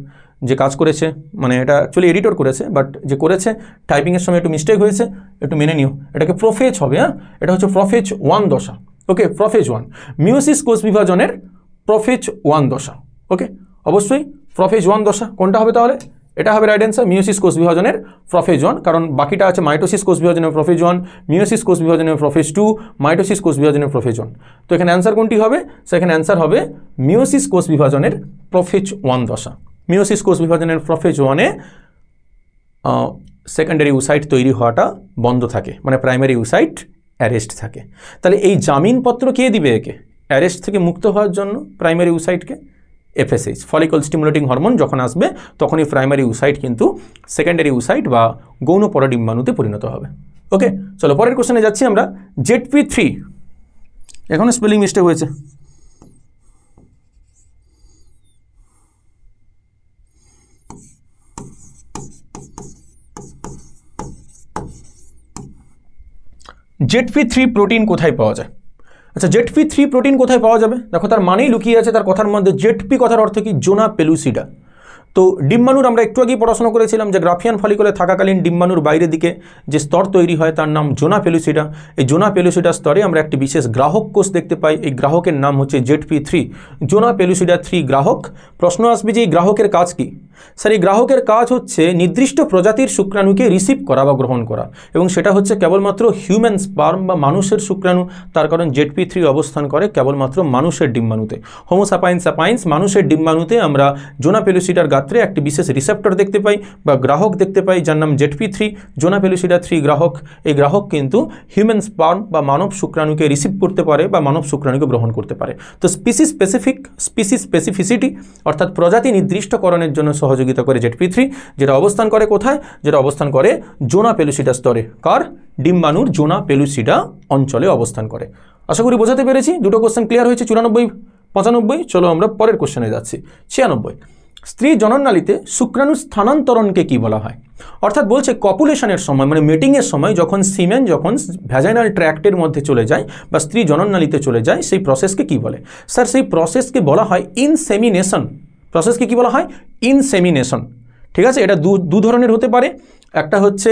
যে কাজ করেছে, মানে এটা অ্যাকচুয়ালি এডিটর করেছে, বাট যে করেছে টাইপিংয়ের সময় একটু মিস্টেক হয়েছে, একটু মেনে নিও। এটাকে প্রোফেজ হবে, হ্যাঁ, এটা হচ্ছে প্রোফেজ 1 দশা। ওকে, প্রোফেজ 1 মিওসিস কোষ বিভাজনের প্রোফেজ 1 দশা। ওকে, অবশ্যই প্রোফেজ 1 দশা। কোনটা হবে তাহলে? এটা হবে রাইট অ্যান্সার, মিওসিস কোষ বিভাজনের প্রোফেজ 1, কারণ বাকিটা আছে মাইটোসিস কোষ বিভাজনের প্রোফেজ 1, মিওসিস কোষ বিভাজনের প্রোফেজ 2, মাইটোসিস কোষ বিভাজনের প্রোফেজ 1। তো এখানে অ্যান্সার কোনটি হবে? সেখানে অ্যান্সার হবে মিওসিস কোষ বিভাজনের প্রোফেজ 1 দশা। মিওসিস কোষ বিভাজনের প্রোফেজ 1-এ সেকেন্ডারি উসাইট তৈরি হওয়াটা বন্ধ থাকে, মানে প্রাইমারি উসাইট অ্যারেস্ট থাকে। তাহলে এই জামিনপত্র কে দিবে একে অ্যারেস্ট থেকে মুক্ত হওয়ার জন্য? প্রাইমারি উসাইটকে FSH, ফলিকল স্টিমুলেটিং হরমোন যখন আসবে তখনই প্রাইমারি উসাইট কিন্তু সেকেন্ডারি উসাইট বা গৌণ পরডিম্বাণুতে পরিণত হবে। ওকে, চলো পরের কোশ্চেনে যাচ্ছি আমরা। ZP3, এখনো স্পেলিং মিস্টেক হয়েছে। ZP3 প্রোটিন কোথায় পাওয়া যায়? আচ্ছা, ZP3 প্রোটিন কোথায় পাওয়া যাবে? দেখো, তার মানেই লুকিয়ে আছে তার কথার মধ্যে। ZP কথার অর্থ কি? জোনা পেলুসিডা। তো ডিম্বাণুর আমরা একটু আগেই পড়াশোনা করেছিলাম যে গ্রাফিয়ান ফলিকলে থাকাকালীন ডিম্বাণুর বাইরের দিকে যে স্তর তৈরি হয় তার নাম জোনা পেলুসিডা। এই জোনা পেলুসিডা স্তরে আমরা একটি বিশেষ গ্রাহক কোষ দেখতে পাই, এই গ্রাহকের নাম হচ্ছে ZP3, জোনা পেলুসিডা 3 গ্রাহক। প্রশ্ন আসবে যে এই গ্রাহকের কাজ কি? স্যার, এই গ্রাহকের কাজ হচ্ছে নির্দিষ্ট প্রজাতির শুক্রাণুকে রিসিভ করা বা গ্রহণ করা, এবং সেটা হচ্ছে কেবলমাত্র হিউম্যান স্পার্ম বা মানুষের শুক্রাণু। তার কারণ ZP3 অবস্থান করে কেবলমাত্র মানুষের ডিম্বাণুতে। হোমো স্যাপাইন্স স্যাপাইন্স মানুষের ডিম্বাণুতে আমরা জোনা পেলুসিডার গাত্রে একটি বিশেষ রিসেপ্টর দেখতে পাই বা গ্রাহক দেখতে পাই যার নাম ZP3, জোনা পেলুসিডা 3 গ্রাহক। এই গ্রাহক কিন্তু হিউম্যান স্পার্ম বা মানব শুক্রাণুকে রিসিভ করতে পারে বা মানব শুক্রাণুকে গ্রহণ করতে পারে। তো স্পিসিস স্পেসিফিসিটি অর্থাৎ প্রজাতি নির্দিষ্টকরণের জন্য সহযোগিতা করে ZP3, যেটা অবস্থান করে কোথায়? যেটা অবস্থান করে জোনা পেলুসিডা স্তরে। কার? ডিম্বাণুর জোনা পেলুসিডা অঞ্চলে অবস্থান করে। আশা করি বোঝাতে পেরেছি। দুটো কোশ্চেন ক্লিয়ার হয়েছে, 94, 95। চলো আমরা পরের কোশ্চেনে যাচ্ছি, 96। স্ত্রী জনননালীতে শুক্রাণু স্থানান্তরণকে কি বলা হয়? অর্থাৎ বলছে কপুলেশনের সময় মানে মেটিংয়ের সময় যখন সিমেন যখন ভ্যাজাইনাল ট্র্যাক্টের মধ্যে চলে যায় বা স্ত্রী জনননালীতে চলে যায় সেই প্রসেসকে কি বলে? স্যার, সেই প্রসেসকে বলা হয় ইনসেমিনেশন। প্রসেসকে কি বলা হয়? ইনসেমিনেশন। ঠিক আছে, এটা দু ধরনের হতে পারে। একটা হচ্ছে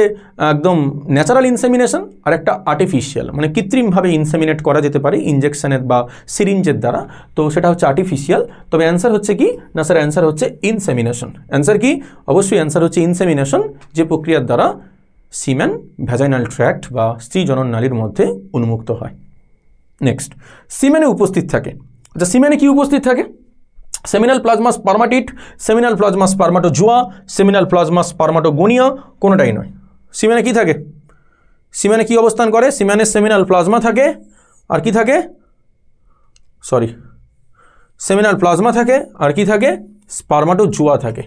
একদম ন্যাচারাল ইনসেমিনেশন আর একটা আর্টিফিশিয়াল, মানে কৃত্রিমভাবে ইনসেমিনেট করা যেতে পারে ইনজেকশনের বা সিরিঞ্জের দ্বারা। তো সেটা হচ্ছে আর্টিফিশিয়াল। তবে অ্যান্সার হচ্ছে কি না স্যার? অ্যান্সার হচ্ছে ইনসেমিনেশন। অ্যান্সার কি? অবশ্যই অ্যান্সার হচ্ছে ইনসেমিনেশন, যে প্রক্রিয়ার দ্বারা সিমেন ভ্যাজাইনাল ট্র্যাক্ট বা স্ত্রী জনননালীর মধ্যে উন্মুক্ত হয়। নেক্সট, সিমেনে উপস্থিত থাকে। আচ্ছা, সিমেনে কি উপস্থিত থাকে? Seminal plasma spermatid, seminal plasma spermatozoa, seminal plasma spermatogonia কোনোটাই নয়। সিমেনে কি থাকে? সিমেনে কি অবস্থান করে? সিমেনে সেমিনাল প্লাজমা থাকে, আর কি থাকে? সেমিনাল প্লাজমা থাকে, আর কি থাকে? স্পার্মাটোজোয়া থাকে।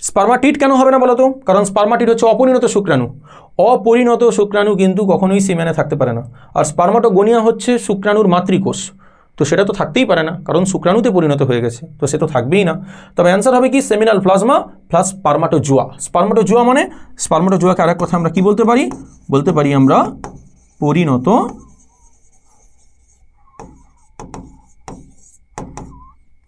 স্পার্মাটিড কেন হবে না বলো তো? কারণ স্পার্মাটিড হচ্ছে অপরিণত শুক্রাণু। অপরিণত শুক্রাণু কিন্তু কখনোই সিমেনে থাকতে পারে না। আর স্পার্মাটোগোনিয়া হচ্ছে শুক্রাণুর মাতৃকোষ, তো সেটা তো থাকতেই পারে না, কারণ শুক্রাণুতে পরিণত হয়ে গেছে, তো সে তো থাকবেই না। তবে অ্যান্সার হবে কি? Seminal plasma plus spermatozoa. Spermatozoa মানে, স্পার্মাটোজোয়াকে আরেক কথা আমরা কি বলতে পারি? বলতে পারি আমরা পরিণত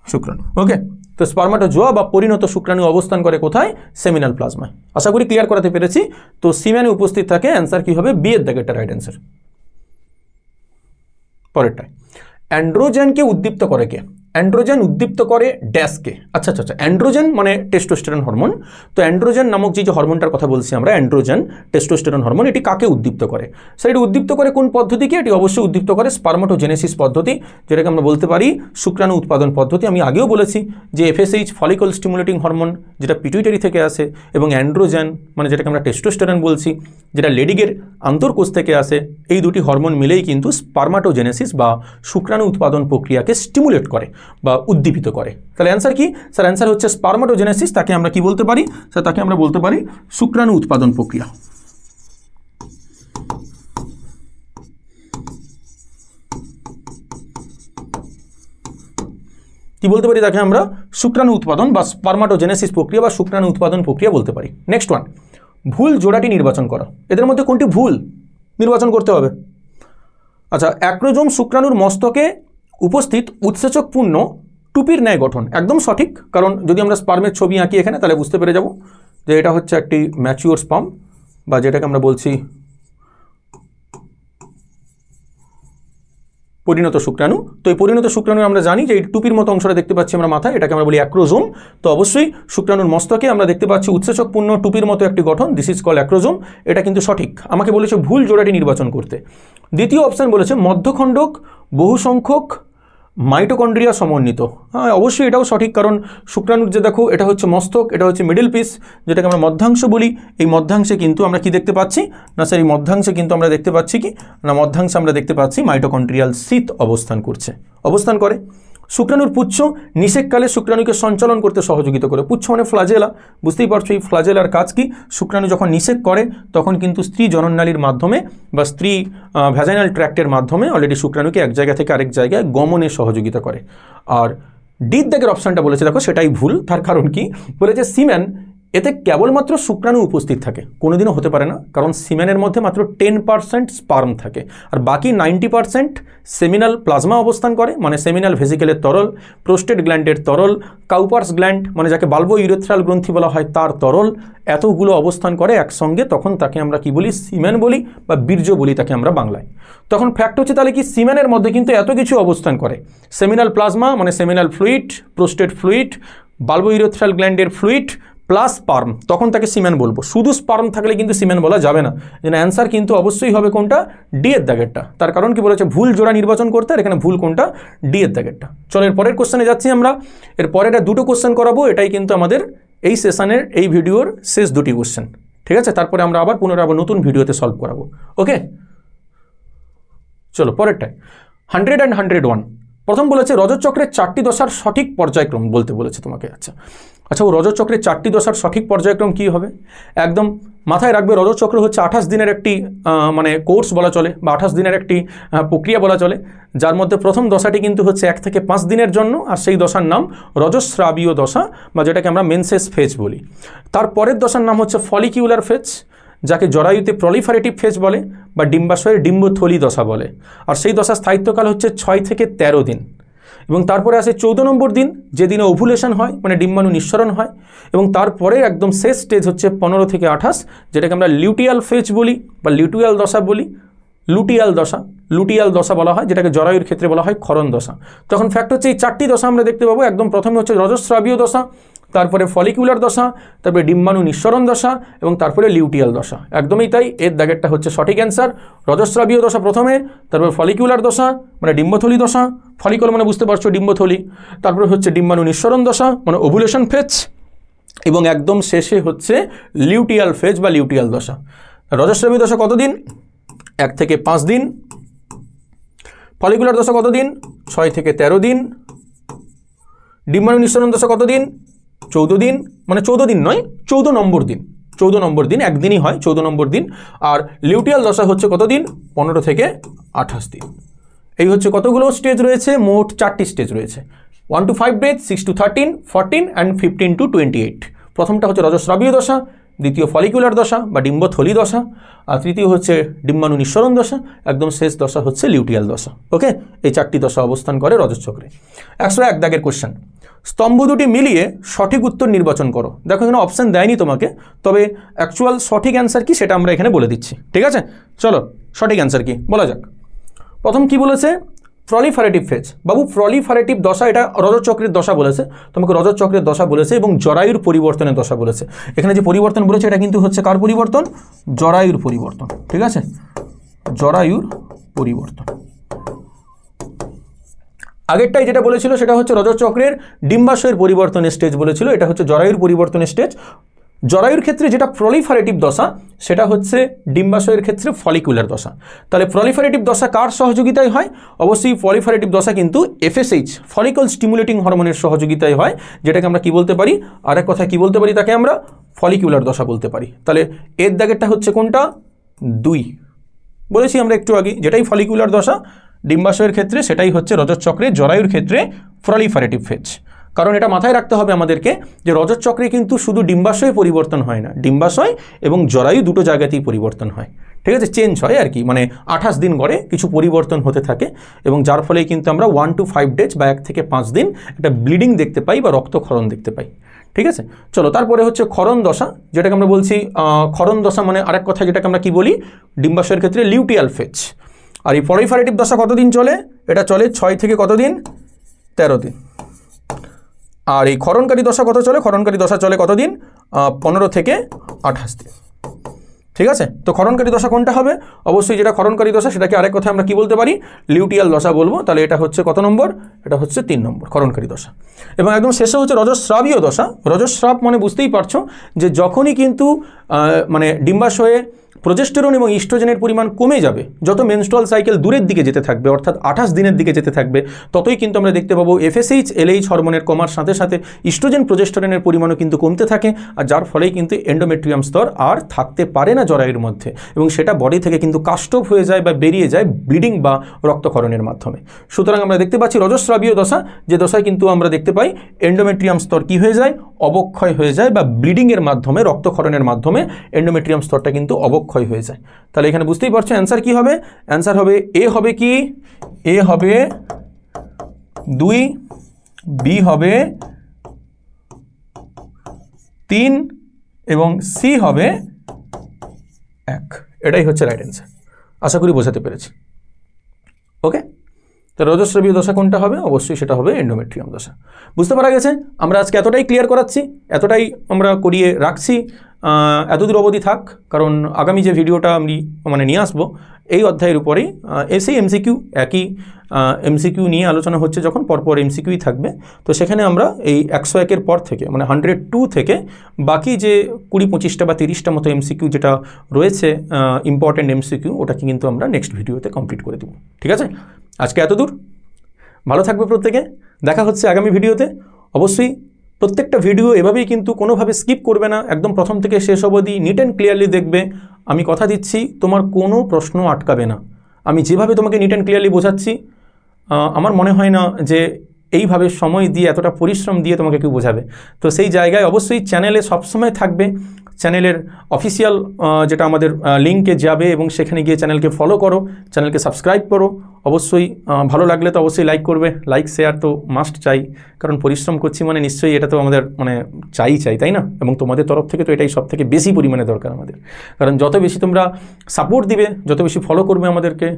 শুক্রাণু। ওকে, তো স্পার্মাটোজোয়া বা পরিণত শুক্রাণু অবস্থান করে কোথায়? সেমিনাল প্লাজমায়। আশা করি ক্লিয়ার করাতে পেরেছি। তো সিমেনে উপস্থিত থাকে, অ্যান্সার কি হবে? বি এর দাগেরটা রাইট অ্যান্সার। পরেরটায়, অ্যান্ড্রোজেনকে উদ্দীপ্ত করে কে? অ্যান্ড্রোজেন উদ্দীপ্ত করে ড্যাশকে। আচ্ছা, অ্যান্ড্রোজেন মানে টেস্টোস্টেরন হরমোন। তো অ্যান্ড্রোজেন নামক যে হরমোনটার কথা বলছি আমরা, অ্যান্ড্রোজেন টেস্টোস্টেরন হরমোন, এটি কাকে উদ্দীপ্ত করে? এটি উদ্দীপ্ত করে কোন পদ্ধতিকে? এটি অবশ্যই উদ্দীপ্ত করে স্পার্মাটোজেনেসিস পদ্ধতি, যেটাকে আমরা বলতে পারি শুক্রাণু উৎপাদন পদ্ধতি। আমি আগেও বলেছি যে এফএসএইচ ফলিকল স্টিমুলেটিং হরমোন, যেটা পিটুইটারি থেকে আসে, এবং অ্যান্ড্রোজেন মানে যেটাকে আমরা টেস্টোস্টেরন বলছি, যেটা লেডিগের আন্তর্কোষ থেকে আসে, এই দুটি হরমোন মিলেই কিন্তু স্পার্মাটোজেনেসিস বা শুক্রাণু উৎপাদন প্রক্রিয়াকে স্টিমুলেট করে বা উদ্দীপিত করে। তাহলে অ্যান্সার কি? স্যার অ্যান্সার হচ্ছে স্পার্মাটোজেনেসিস। তাকে আমরা কি বলতে পারি? স্যার তাকে আমরা বলতে পারি শুক্রাণু উৎপাদন প্রক্রিয়া। কি বলতে পারি? তাকে আমরা শুক্রাণু উৎপাদন বা স্পার্মাটোজেনেসিস প্রক্রিয়া বা শুক্রাণু উৎপাদন প্রক্রিয়া বলতে পারি। নেক্সট ওয়ান, ভুল জোড়াটি নির্বাচন করো। এদের মধ্যে কোনটি ভুল নির্বাচন করতে হবে? আচ্ছা, অ্যাক্রোজোম শুক্রাণুর মস্তকে উপস্থিত উৎসেচকপূর্ণ টুপির ন্যায় গঠন, একদম সঠিক। কারণ যদি আমরা স্পার্মের ছবি আঁকি এখানে, তাহলে বুঝতে পেরে যাব যে এটা হচ্ছে একটি ম্যাচিওর স্পার্ম, বা যেটাকে আমরা বলছি পরিণত শুক্রাণু। তো এই পরিণত শুক্রাণু আমরা জানি যে এই টুপির মতো অংশটা দেখতে পাচ্ছি আমরা মাথায়, এটাকে আমরা বলি অ্যাক্রোজোম। তো অবশ্যই শুক্রাণুর মস্তকে আমরা দেখতে পাচ্ছি উৎসেচকপূর্ণ টুপির মতো একটি গঠন, দিস ইজ কল অ্যাক্রোজোম। এটা কিন্তু সঠিক। আমাকে বলেছে ভুল জোড়াটি নির্বাচন করতে। দ্বিতীয় অপশান বলেছে মধ্যখণ্ডক বহু সংখ্যক মাইটোকন্ড্রিয়া সমন্বিত। হ্যাঁ, অবশ্যই এটাও সঠিক, কারণ শুক্রাণুর যে দেখো, এটা হচ্ছে মস্তক, এটা হচ্ছে মিডল পিস, যেটাকে আমরা মধ্যাংশ বলি। এই মধ্যাংশে কিন্তু আমরা কি দেখতে পাচ্ছি? না স্যার, এই মধ্যাংশে কিন্তু আমরা দেখতে পাচ্ছি কি না, মধ্যাংশে আমরা দেখতে পাচ্ছি মাইটোকন্ড্রিয়াল শীত অবস্থান করে। শুক্রাণুর পুচ্ছ নিষেককালে শুক্রাণুকে সঞ্চালন করতে সহযোগিতা করে। পুচ্ছ মানে ফ্লাজেলা, বুঝতেই পারছো এই ফ্লাজেলার কাজ কি? শুক্রাণু যখন নিষেক করে তখন কিন্তু স্ত্রী জনননালীর মাধ্যমে বা স্ত্রী ভ্যাজাইনাল ট্র্যাক্টের মাধ্যমে অলরেডি শুক্রাণুকে এক জায়গা থেকে আরেক জায়গায় গমনে সহযোগিতা করে। আর ডির দাগের অপশানটা বলেছে দেখো, সেটাই ভুল। তার কারণ কি? বলেছে সিমেন, এতে কেবলমাত্র শুক্রাণু উপস্থিত থাকে। কোনোদিনও হতে পারে না, কারণ সিমেনের মধ্যে মাত্র 10% স্পার্ম থাকে, আর বাকি 90% সেমিনাল প্লাজমা অবস্থান করে, মানে সেমিনাল ভেসিকেলের তরল, প্রোস্টেট গ্ল্যান্ডের তরল, কাউপার্স গ্ল্যান্ড মানে যাকে বাল্বো ইউরেথ্রাল গ্রন্থি বলা হয় তার তরল, এতগুলো অবস্থান করে একসঙ্গে। তখন তাকে আমরা কি বলি? সিমেন বলি বা বীর্য বলি তাকে আমরা বাংলায়। তখন ফ্যাক্ট হচ্ছে তাহলে কি, সিমেনের মধ্যে কিন্তু এত কিছু অবস্থান করে। সেমিনাল প্লাজমা মানে seminal fluid, prostate fluid, bulbourethral গ্ল্যান্ডের ফ্লুইড প্লাস স্পার্ম, তখন তাকে সিমেন বলবো। শুধু স্পার্ম থাকলে কিন্তু সিমেন বলা যাবে না। যেন অ্যান্সার কিন্তু অবশ্যই হবে কোনটা? ডি এর দাগেরটা। তার কারণ কি বলেছে? ভুল জোড়া নির্বাচন করতে, আর এখানে ভুল কোনটা? ডি এর দাগেরটা। চলো এর পরের কোশ্চেনে যাচ্ছি আমরা। এর পরেটা দুটো কোশ্চেন করাবো, এটাই কিন্তু আমাদের এই সেশনের এই ভিডিওর শেষ দুটি কোশ্চেন, ঠিক আছে? তারপরে আমরা আবার পুনরায় নতুন ভিডিওতে সলভ করাবো। ওকে, চলো পরেরটায় 100 and 101। প্রথম বলেছে রজতচক্রের 4টি দশার সঠিক পর্যায়ক্রম বলতে বলেছে তোমাকে। আচ্ছা, ও রজতচক্রের 4টি দশার সঠিক পর্যায়ক্রম কী হবে? একদম মাথায় রাখবে, রজতচক্র হচ্ছে 28 দিনের একটি মানে কোর্স বলা চলে, বা 28 দিনের একটি প্রক্রিয়া বলা চলে, যার মধ্যে প্রথম দশাটি কিন্তু হচ্ছে 1 থেকে 5 দিনের জন্য, আর সেই দশার নাম রজস্রাবীয় দশা, বা যেটাকে আমরা মেনসেস ফেজ বলি। তার পরের দশার নাম হচ্ছে ফলিকিউলার ফেজ, যাকে জরায়ুতে প্রলিফারেটিভ ফেজ বলে, বা ডিম্বাশয়ের ডিম্বথলি দশা বলে। আর সেই দশার স্থায়িত্বকাল হচ্ছে 6 থেকে 13 দিন। এবং তারপরে আসে 14 নম্বর দিন, যেদিনে ওভুলেশন হয়, মানে ডিম্বাণু নিঃসরণ হয়। এবং তারপরে একদম শেষ স্টেজ হচ্ছে 15 থেকে 28, যেটাকে আমরা লিউটিয়াল ফেজ বলি বা লিউটিয়াল দশা বলি। লুটিয়াল দশা বলা হয়, যেটাকে জরায়ুর ক্ষেত্রে বলা হয় ক্ষরণ দশা। তখন ফ্যাক্ট হচ্ছে এই 4টি দশা আমরা দেখতে পাবো। একদম প্রথমে হচ্ছে রজস্রাবীয় দশা, তারপরে ফলিকুলার দশা, তারপরে ডিম্বাণু নিঃসরণ দশা এবং তারপরে লিউটিয়াল দশা। একদমই তাই, এর দাগেরটা হচ্ছে সঠিক অ্যান্সার। রজস্রাবীয় দশা প্রথমে, তারপরে ফলিকুলার দশা মানে ডিম্বথলি দশা, ফলিকল মানে বুঝতে পারছো ডিম্বথলি, তারপরে হচ্ছে ডিম্বাণু নিঃসরণ দশা মানে ওভুলেশন ফেজ, এবং একদম শেষে হচ্ছে লিউটিয়াল ফেজ বা লিউটিয়াল দশা। রজস্রাবী দশা কতদিন? 1 থেকে 5 দিন। ফলিকুলার দশা কতদিন? 6 থেকে 13 দিন। ডিম্বাণু নিঃসরণ দশা কতদিন? 14 দিন, মানে 14 দিন নয়, 14 নম্বর দিন। 14 নম্বর দিন, একদিনই হয় 14 নম্বর দিন। আর লিউটিয়াল দশা হচ্ছে কতদিন? 15 থেকে 28 দিন। এই হচ্ছে কতগুলো স্টেজ রয়েছে? মোট 4টি স্টেজ রয়েছে। 1 to 5 days, 6 to 13, 14 and 15 to 28। প্রথমটা হচ্ছে রজস্রাবীয় দশা, দ্বিতীয় ফলিকুলার দশা বা ডিম্বথলি দশা, আর তৃতীয় হচ্ছে ডিম্বাণু নিঃসরণ দশা, একদম শেষ দশা হচ্ছে লিউটিয়াল দশা। ওকে, এই 4টি দশা অবস্থান করে রজস্চক্রে। 101 দাগের কোশ্চেন, স্তম্ভ দুটি মিলিয়ে সঠিক উত্তর নির্বাচন করো। দেখো এখানে অপশান দেয়নি তোমাকে, তবে অ্যাকচুয়াল সঠিক অ্যান্সার কি সেটা আমরা এখানে বলে দিচ্ছি। ঠিক আছে, চলো সঠিক অ্যান্সার কি বলা যাক। প্রথম কি বলেছে? Proliferative phase. বাবু প্রলিফারেটিভ দশা, এটা রজতচক্রের দশা বলেছে, তোমাকে রজতচক্রের দশা বলেছে এবং জরায়ুর পরিবর্তনের দশা বলেছে। এখানে যে পরিবর্তন বলেছে এটা কিন্তু হচ্ছে কার পরিবর্তন? জরায়ুর পরিবর্তন। ঠিক আছে, জরায়ুর পরিবর্তন। আগেরটাই যেটা বলেছিল সেটা হচ্ছে রজতচক্রের ডিম্বাশয়ের পরিবর্তনের স্টেজ বলেছিল, এটা হচ্ছে জরায়ুর পরিবর্তনের স্টেজ। জরায়ুর ক্ষেত্রে যেটা প্রলিফারেটিভ দশা সেটা হচ্ছে ডিম্বাশয়ের ক্ষেত্রে ফলিকুলার দশা। তাহলে প্রলিফারেটিভ দশা কার সহযোগিতায় হয়? অবশ্যই প্রলিফারেটিভ দশা কিন্তু FSH ফলিকল স্টিমুলেটিং হরমোনের সহযোগিতায় হয়, যেটাকে আমরা কি বলতে পারি? আরেক কথা কি বলতে পারি? তাকে আমরা ফলিকুলার দশা বলতে পারি। তাহলে এর দাগেরটা হচ্ছে কোনটা? 2 বলেছি আমরা একটু আগে, যেটাই ফলিকুলার দশা ডিম্বাশয়ের ক্ষেত্রে সেটাই হচ্ছে রজতচক্রে জরায়ুর ক্ষেত্রে প্রলিফারেটিভ ফেজ। কারণ এটা মাথায় রাখতে হবে আমাদেরকে যে রজতচক্রে কিন্তু শুধু ডিম্বাশয়ে পরিবর্তন হয় না, ডিম্বাশয় এবং জরায়ু দুটো জায়গাতেই পরিবর্তন হয়। ঠিক আছে, চেঞ্জ হয় আর কি, মানে 28 দিন গড়ে কিছু পরিবর্তন হতে থাকে এবং যার ফলে কিন্তু আমরা 1 to 5 days বা 1 থেকে 5 দিন একটা ব্লিডিং দেখতে পাই বা রক্তক্ষরণ দেখতে পাই। ঠিক আছে, চলো তারপরে হচ্ছে ক্ষরণ দশা, যেটাকে আমরা বলছি ক্ষরণ দশা মানে আরেক কথা যেটাকে আমরা কি বলি? ডিম্বাশয়ের ক্ষেত্রে লিউটিয়াল ফেজ। আর এই প্রলিফারেটিভ দশা কতদিন চলে? এটা চলে 6 থেকে কতদিন? 13 দিন। আর এই ক্ষরণকারী দশা কত চলে? ক্ষরণকারী দশা চলে কতদিন? 15 থেকে 28 দিন। ঠিক আছে, তো ক্ষরণকারী দশা কোনটা হবে? অবশ্যই যেটা ক্ষরণকারী দশা সেটাকে আরেক কথা আমরা কি বলতে পারি? লিউটিয়াল দশা বলবো। তাহলে এটা হচ্ছে কত নম্বর? এটা হচ্ছে 3 নম্বর ক্ষরণকারী দশা। এবং একদম শেষে হচ্ছে রজস্রাবীয় দশা। রজস্রাব মানে বুঝতেই পারছো যে যখনই কিন্তু মানে ডিম্বাশয়ে প্রোজেস্টেরন এবং ইস্ট্রোজেনের পরিমাণ কমে যাবে, যত মেনস্ট্রুয়াল সাইকেল দূরের দিকে যেতে থাকবে অর্থাৎ 28 দিনের দিকে যেতে থাকবে, ততই কিন্তু আমরা দেখতে পাবো FSH LH হরমোনের কমার সাথে সাথে ইস্ট্রোজেন প্রোজেস্টেরনের পরিমাণও কিন্তু কমতে থাকে, আর যার ফলেই কিন্তু এন্ডোমেট্রিয়াম স্তর আর থাকতে পারে না জরায়ুর মধ্যে এবং সেটা বডি থেকে কিন্তু কাস্টপ হয়ে যায় বা বেরিয়ে যায় ব্লিডিং বা রক্তক্ষরণের মাধ্যমে। সুতরাং আমরা দেখতে পাচ্ছি রজস্রাবীয় দশা, যে দশায় কিন্তু আমরা দেখতে পাই এন্ডোমেট্রিয়াম স্তর কি হয়ে যায়? অবক্ষয় হয়ে যায় বা ব্লিডিংয়ের মাধ্যমে রক্তক্ষরণের মাধ্যমে এন্ডোমেট্রিয়াম স্তরটা কিন্তু অবক্ষয় হয়ে যায়। তাহলে এখানে বুঝতেই পারছো অ্যান্সার কি হবে? অ্যান্সার হবে এ হবে কি? এ হবে 2, বি হবে 3 এবং সি হবে 1। এটাই হচ্ছে রাইট অ্যান্সার। আশা করি বোঝাতে পেরেছি। ওকে, তো রজস্রাবীয় দশা কোনটা হবে? অবশ্যই সেটা হবে এন্ডোমেট্রিয়াম দশা। বুঝতে পারা গেছে? আমরা আজকে এতটাই ক্লিয়ার করাচ্ছি, এতটাই আমরা করিয়ে রাখছি। এতদূর অবধি থাক, কারণ আগামী যে ভিডিওটা আমি মানে নিয়ে আসবো এই অধ্যায়ের উপরেই এসেই MCQ, একই MCQ নিয়ে আলোচনা হচ্ছে যখন পরপর MCQই থাকবে। তো সেখানে আমরা এই 101-এর পর থেকে মানে 102 থেকে বাকি যে 20-25টা বা 30টা মতো MCQ যেটা রয়েছে ইম্পর্টেন্ট MCQ, ওটাকে কিন্তু আমরা নেক্সট ভিডিওতে কমপ্লিট করে দেবো। ঠিক আছে, আজকে এতদূর। ভালো থাকবে প্রত্যেকে, দেখা হচ্ছে আগামী ভিডিওতে। অবশ্যই প্রত্যেকটা ভিডিও এভাবেই কিন্তু কোনোভাবে স্কিপ করবে না, একদম প্রথম থেকে শেষ অবধি নিট অ্যান্ড ক্লিয়ারলি দেখবে। আমি কথা দিচ্ছি তোমার কোনো প্রশ্ন আটকাবে না। আমি যেভাবে তোমাকে নিট অ্যান্ড ক্লিয়ারলি বোঝাচ্ছি আমার মনে হয় না যে এইভাবে সময় দিয়ে এতটা পরিশ্রম দিয়ে তোমাকে কেউ বোঝাবে। তো সেই জায়গায় অবশ্যই চ্যানেলে সবসময় থাকবে, চ্যানেলের অফিসিয়াল যেটা আমাদের লিঙ্কে যাবে এবং সেখানে গিয়ে চ্যানেলকে ফলো করো, চ্যানেলকে সাবস্ক্রাইব করো। অবশ্যই ভালো লাগলে তো অবশ্যই লাইক করবে, লাইক শেয়ার তো মাস্ট চাই, কারণ পরিশ্রম করছি মানে নিশ্চয়ই এটা তো আমাদের মানে চাই, তাই না? এবং তোমাদের তরফ থেকে তো এটাই সব থেকে বেশি পরিমাণে দরকার আমাদের, কারণ যত বেশি তোমরা সাপোর্ট দিবে, যত বেশি ফলো করবে আমাদেরকে,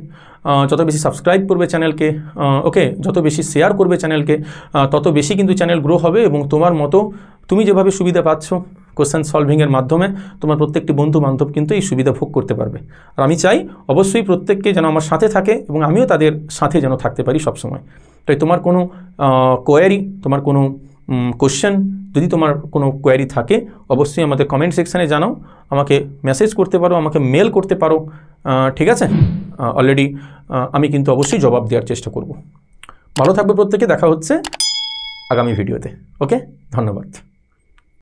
যত বেশি সাবস্ক্রাইব করবে চ্যানেলকে, ওকে, যত বেশি শেয়ার করবে চ্যানেলকে, তত বেশি কিন্তু চ্যানেল গ্রো হবে এবং তোমার মতো তুমি যেভাবে সুবিধা পাচ্ছ কোশ্চেন সলভিংয়ের মাধ্যমে, তোমার প্রত্যেকটি বন্ধু বান্ধব কিন্তু এই সুবিধা ভোগ করতে পারবে। আর আমি চাই অবশ্যই প্রত্যেককে যেন আমার সাথে থাকে এবং আমিও তাদের সাথে যেন থাকতে পারি সবসময়। তাই তোমার কোনো কোয়ারি, তোমার কোনো কোশ্চেন, যদি তোমার কোনো কোয়ারি থাকে অবশ্যই আমাদের কমেন্ট সেকশানে জানাও, আমাকে মেসেজ করতে পারো, আমাকে মেল করতে পারো, ঠিক আছে? অলরেডি আমি কিন্তু অবশ্যই জবাব দেওয়ার চেষ্টা করব। ভালো থাকবে প্রত্যেকে, দেখা হচ্ছে আগামী ভিডিওতে। ওকে, ধন্যবাদ।